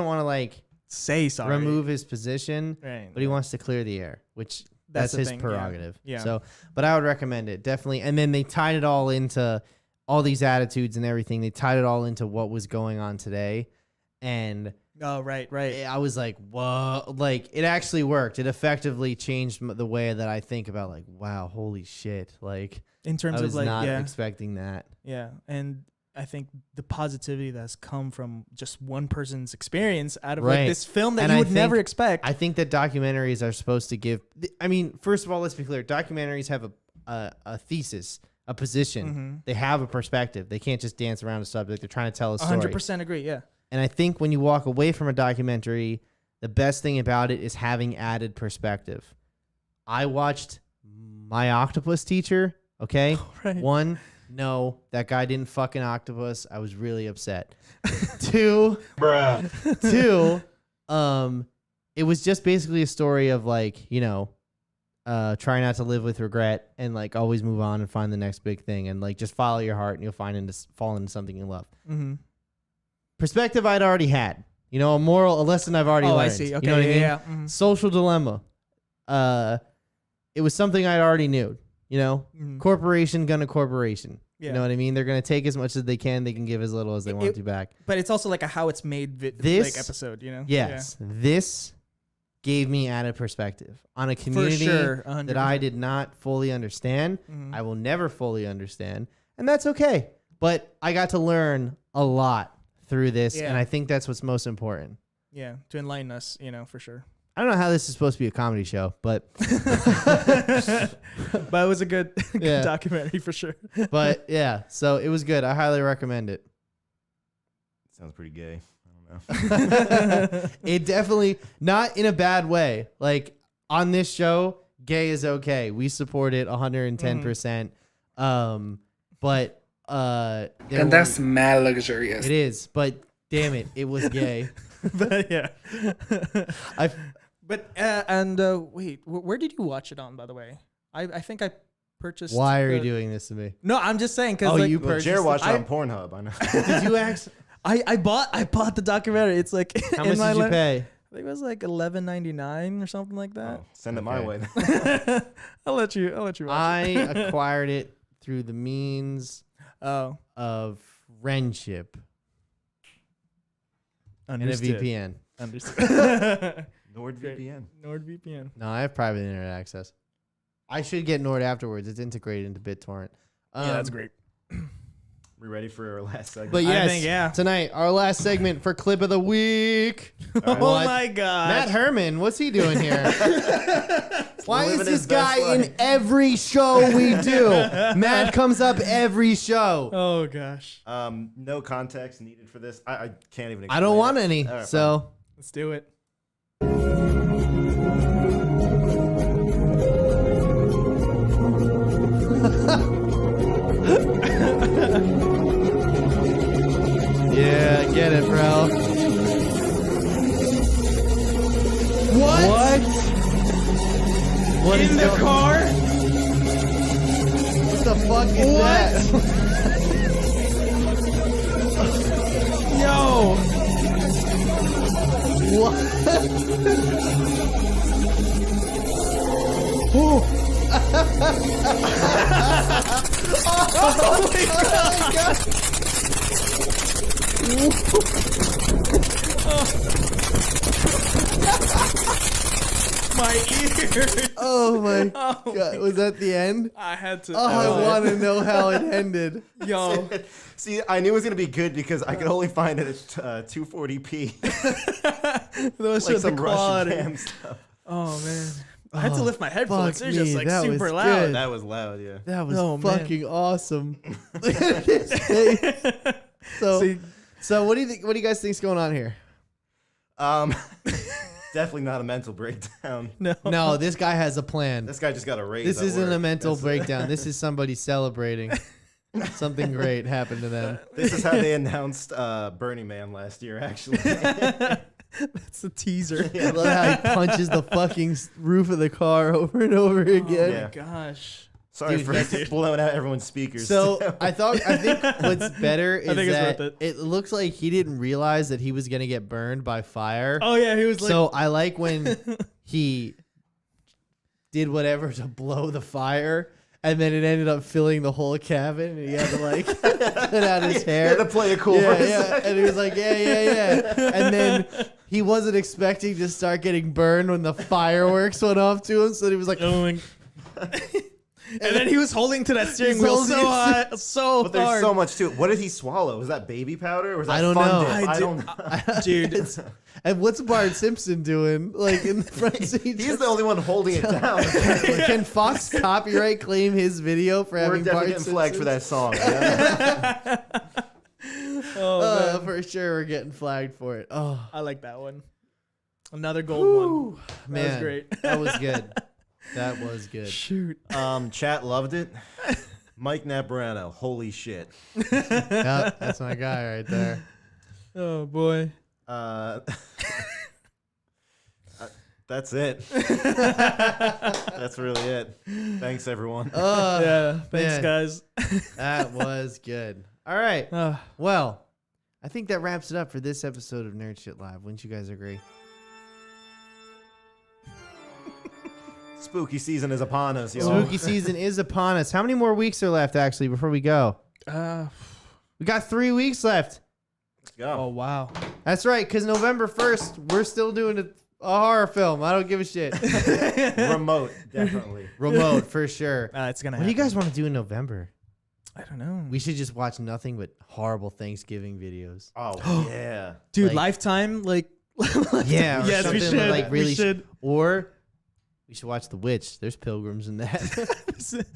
want to like Say sorry. remove his position, Right. but he wants to clear the air, which that's the his thing, prerogative. Yeah. So, but I would recommend it definitely. And then they tied it all into all these attitudes and everything. They tied it all into what was going on today, and Oh, right. I was like, whoa, like it actually worked. It effectively changed the way that I think about like, wow, holy shit. Like In terms I was of like, not yeah. expecting that. Yeah, and I think the positivity that's come from just one person's experience out of like Right. this film that And you I would never think- expect. I think that documentaries are supposed to give, I mean, first of all, let's be clear. Documentaries have a thesis, a position. They have a perspective. They can't just dance around a subject. They're trying to tell a story. 100% agree. Yeah. And I think when you walk away from a documentary, the best thing about it is having added perspective. I watched My Octopus Teacher, okay? Right. One, no, that guy didn't fucking octopus. I was really upset. Two, it was just basically a story of like, try not to live with regret and like always move on and find the next big thing and like just follow your heart and you'll fall into something you love. Mm-hmm. Perspective I'd already had, a lesson I've already learned. I see. Okay. You know what I mean? Yeah. Mhm. Social dilemma. It was something I already knew, Mhm. corporation gonna corporation. Yeah. You know what I mean? They're going to take as much as they can. They can give as little as they want to back. But it's also like a how it's made This- like episode, Yes. This gave me added perspective on a For community sure. that I did not fully understand. Mhm. I will never fully understand. And that's okay. But I got to learn a lot through this. Yeah. And I think that's what's most important. Yeah. To enlighten us, for sure. I don't know how this is supposed to be a comedy show, but But it was a good, Yeah. documentary for sure. but yeah, so it was good. I highly recommend it. Sounds pretty gay. I don't know. It definitely, not in a bad way. Like on this show, gay is okay. We support it 110%. But And that's mad luxurious. it is, but damn it, it was gay. But yeah. I Wait, where did you watch it on, by the way? I think I purchased. Why are you doing this to me? No, I'm just saying because Oh, like, you Well, purchased Jared watched it I- on Pornhub. I know. Did you ask? I bought the documentary. It's like How in much my did you li- pay? I think it was like $11.99 or something like that. Oh, send it my Okay. way. I'll let you watch I it. acquired it through the means Oh, of friendship and a understood. VPN. Understood. NordVPN. NordVPN. No, I have private internet access. I should get Nord afterwards. It's integrated into BitTorrent. Yeah, that's great. We ready for our last segment? But I yes, think, yeah. tonight, our last segment for Clip of the Week. Oh What? my god. Matt Herman, what's he doing here? Why is Living this his best guy in life. every show we do? Matt comes up every show. Oh gosh. No context needed for this. I can't even. I don't explain want it. any. All right, So Let's do it. yeah, get it, bro. What? What In is the go- car? What the fuck is that? Yo. My ears. Oh my Oh god. Was that the end? I had to. Oh, I want to know how it ended. Yo. See, I knew it was gonna be good because I could only find it at 240p. Those like are the some Russian quality. cam stuff. Oh man. I had to lift my headphones. fuck They're just me, like that was super loud. good. That was loud, yeah. That was Oh, man. fucking awesome. Look at his face. So what do you think? What do you guys think's going on here? Definitely not a mental breakdown. No, this guy has a plan. This guy just got a raise. This at isn't work. a mental breakdown. This is somebody celebrating. Something great happened to them. This is how they announced Burning Man last year, actually. That's a teaser. I love how he punches the fucking roof of the car over and over again. Yeah. Gosh. Sorry Dude, for blowing out everyone's speakers. So I think what's better is think it's that worth it looks like he didn't realize that he was gonna get burned by fire. Oh yeah, he was like. So I like when he did whatever to blow the fire, and then it ended up filling the whole cabin, and he had to like put out his hair. He had to play it cool for a second. And he was like, yeah. And then he wasn't expecting to start getting burned when the fireworks went off to him, so he was like, oh my. And then he was holding to that steering He's wheel holding so it- hard, so But there's hard. so much to it. What did he swallow? Was that baby powder? Or was that I don't Fun know. Dip? I don't know. Dude. And what's Bart Simpson doing? Like in the front seat? He's the only one holding it down. Can Fox copyright claim his video for We're having Bart definitely getting flagged for that Simpson? song. Yeah? Oh, man. For sure, we're getting flagged for it. Oh, I like that one. Another gold one. man, That was great. That was good. That was good. Shoot. Chat loved it. Mike Nabrano, holy shit. Yep, that's my guy right there. Oh boy. That's it. That's really it. Thanks, everyone. Yeah. Thanks, man. guys. That was good. All right. Well, I think that wraps it up for this episode of Nerd Shit Live. Wouldn't you guys agree? Spooky season is upon us, y'all. Spooky season is upon us. How many more weeks are left, actually, before we go? We got 3 weeks left. Let's go. Oh wow. That's right, because November 1st, we're still doing a horror film. I don't give a shit. Remote, definitely. Remote, for sure. It's gonna What do happen. you guys want to do in November? I don't know. We should just watch nothing but horrible Thanksgiving videos. Oh, yeah. Dude, like- Lifetime, like Yeah, or Yes, we something should. like We really should. Or we should watch The Witch. There's pilgrims in that.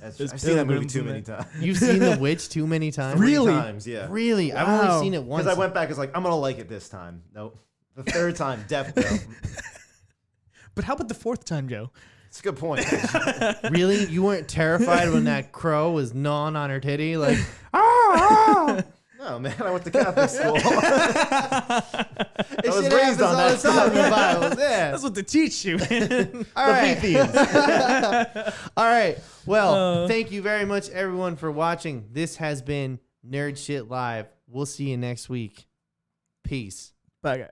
I've seen that movie too many times. You've seen The Witch too many times? Really? Times, yeah. Really? I've Wow. only seen it once. Because I went back, it's like, I'm going to like it this time. Nope. The third time, definitely. But how about the fourth time, Joe? It's a good point. Really? You weren't terrified when that crow was gnawing on her titty? Like, No, man, I went to Catholic school. I was shit raised happens on all that the time in the stuff. Bibles. Yeah. That's what they teach you, man. All right. All right. Well, thank you very much, everyone, for watching. This has been Nerd Shit Live. We'll see you next week. Peace. Bye, guys.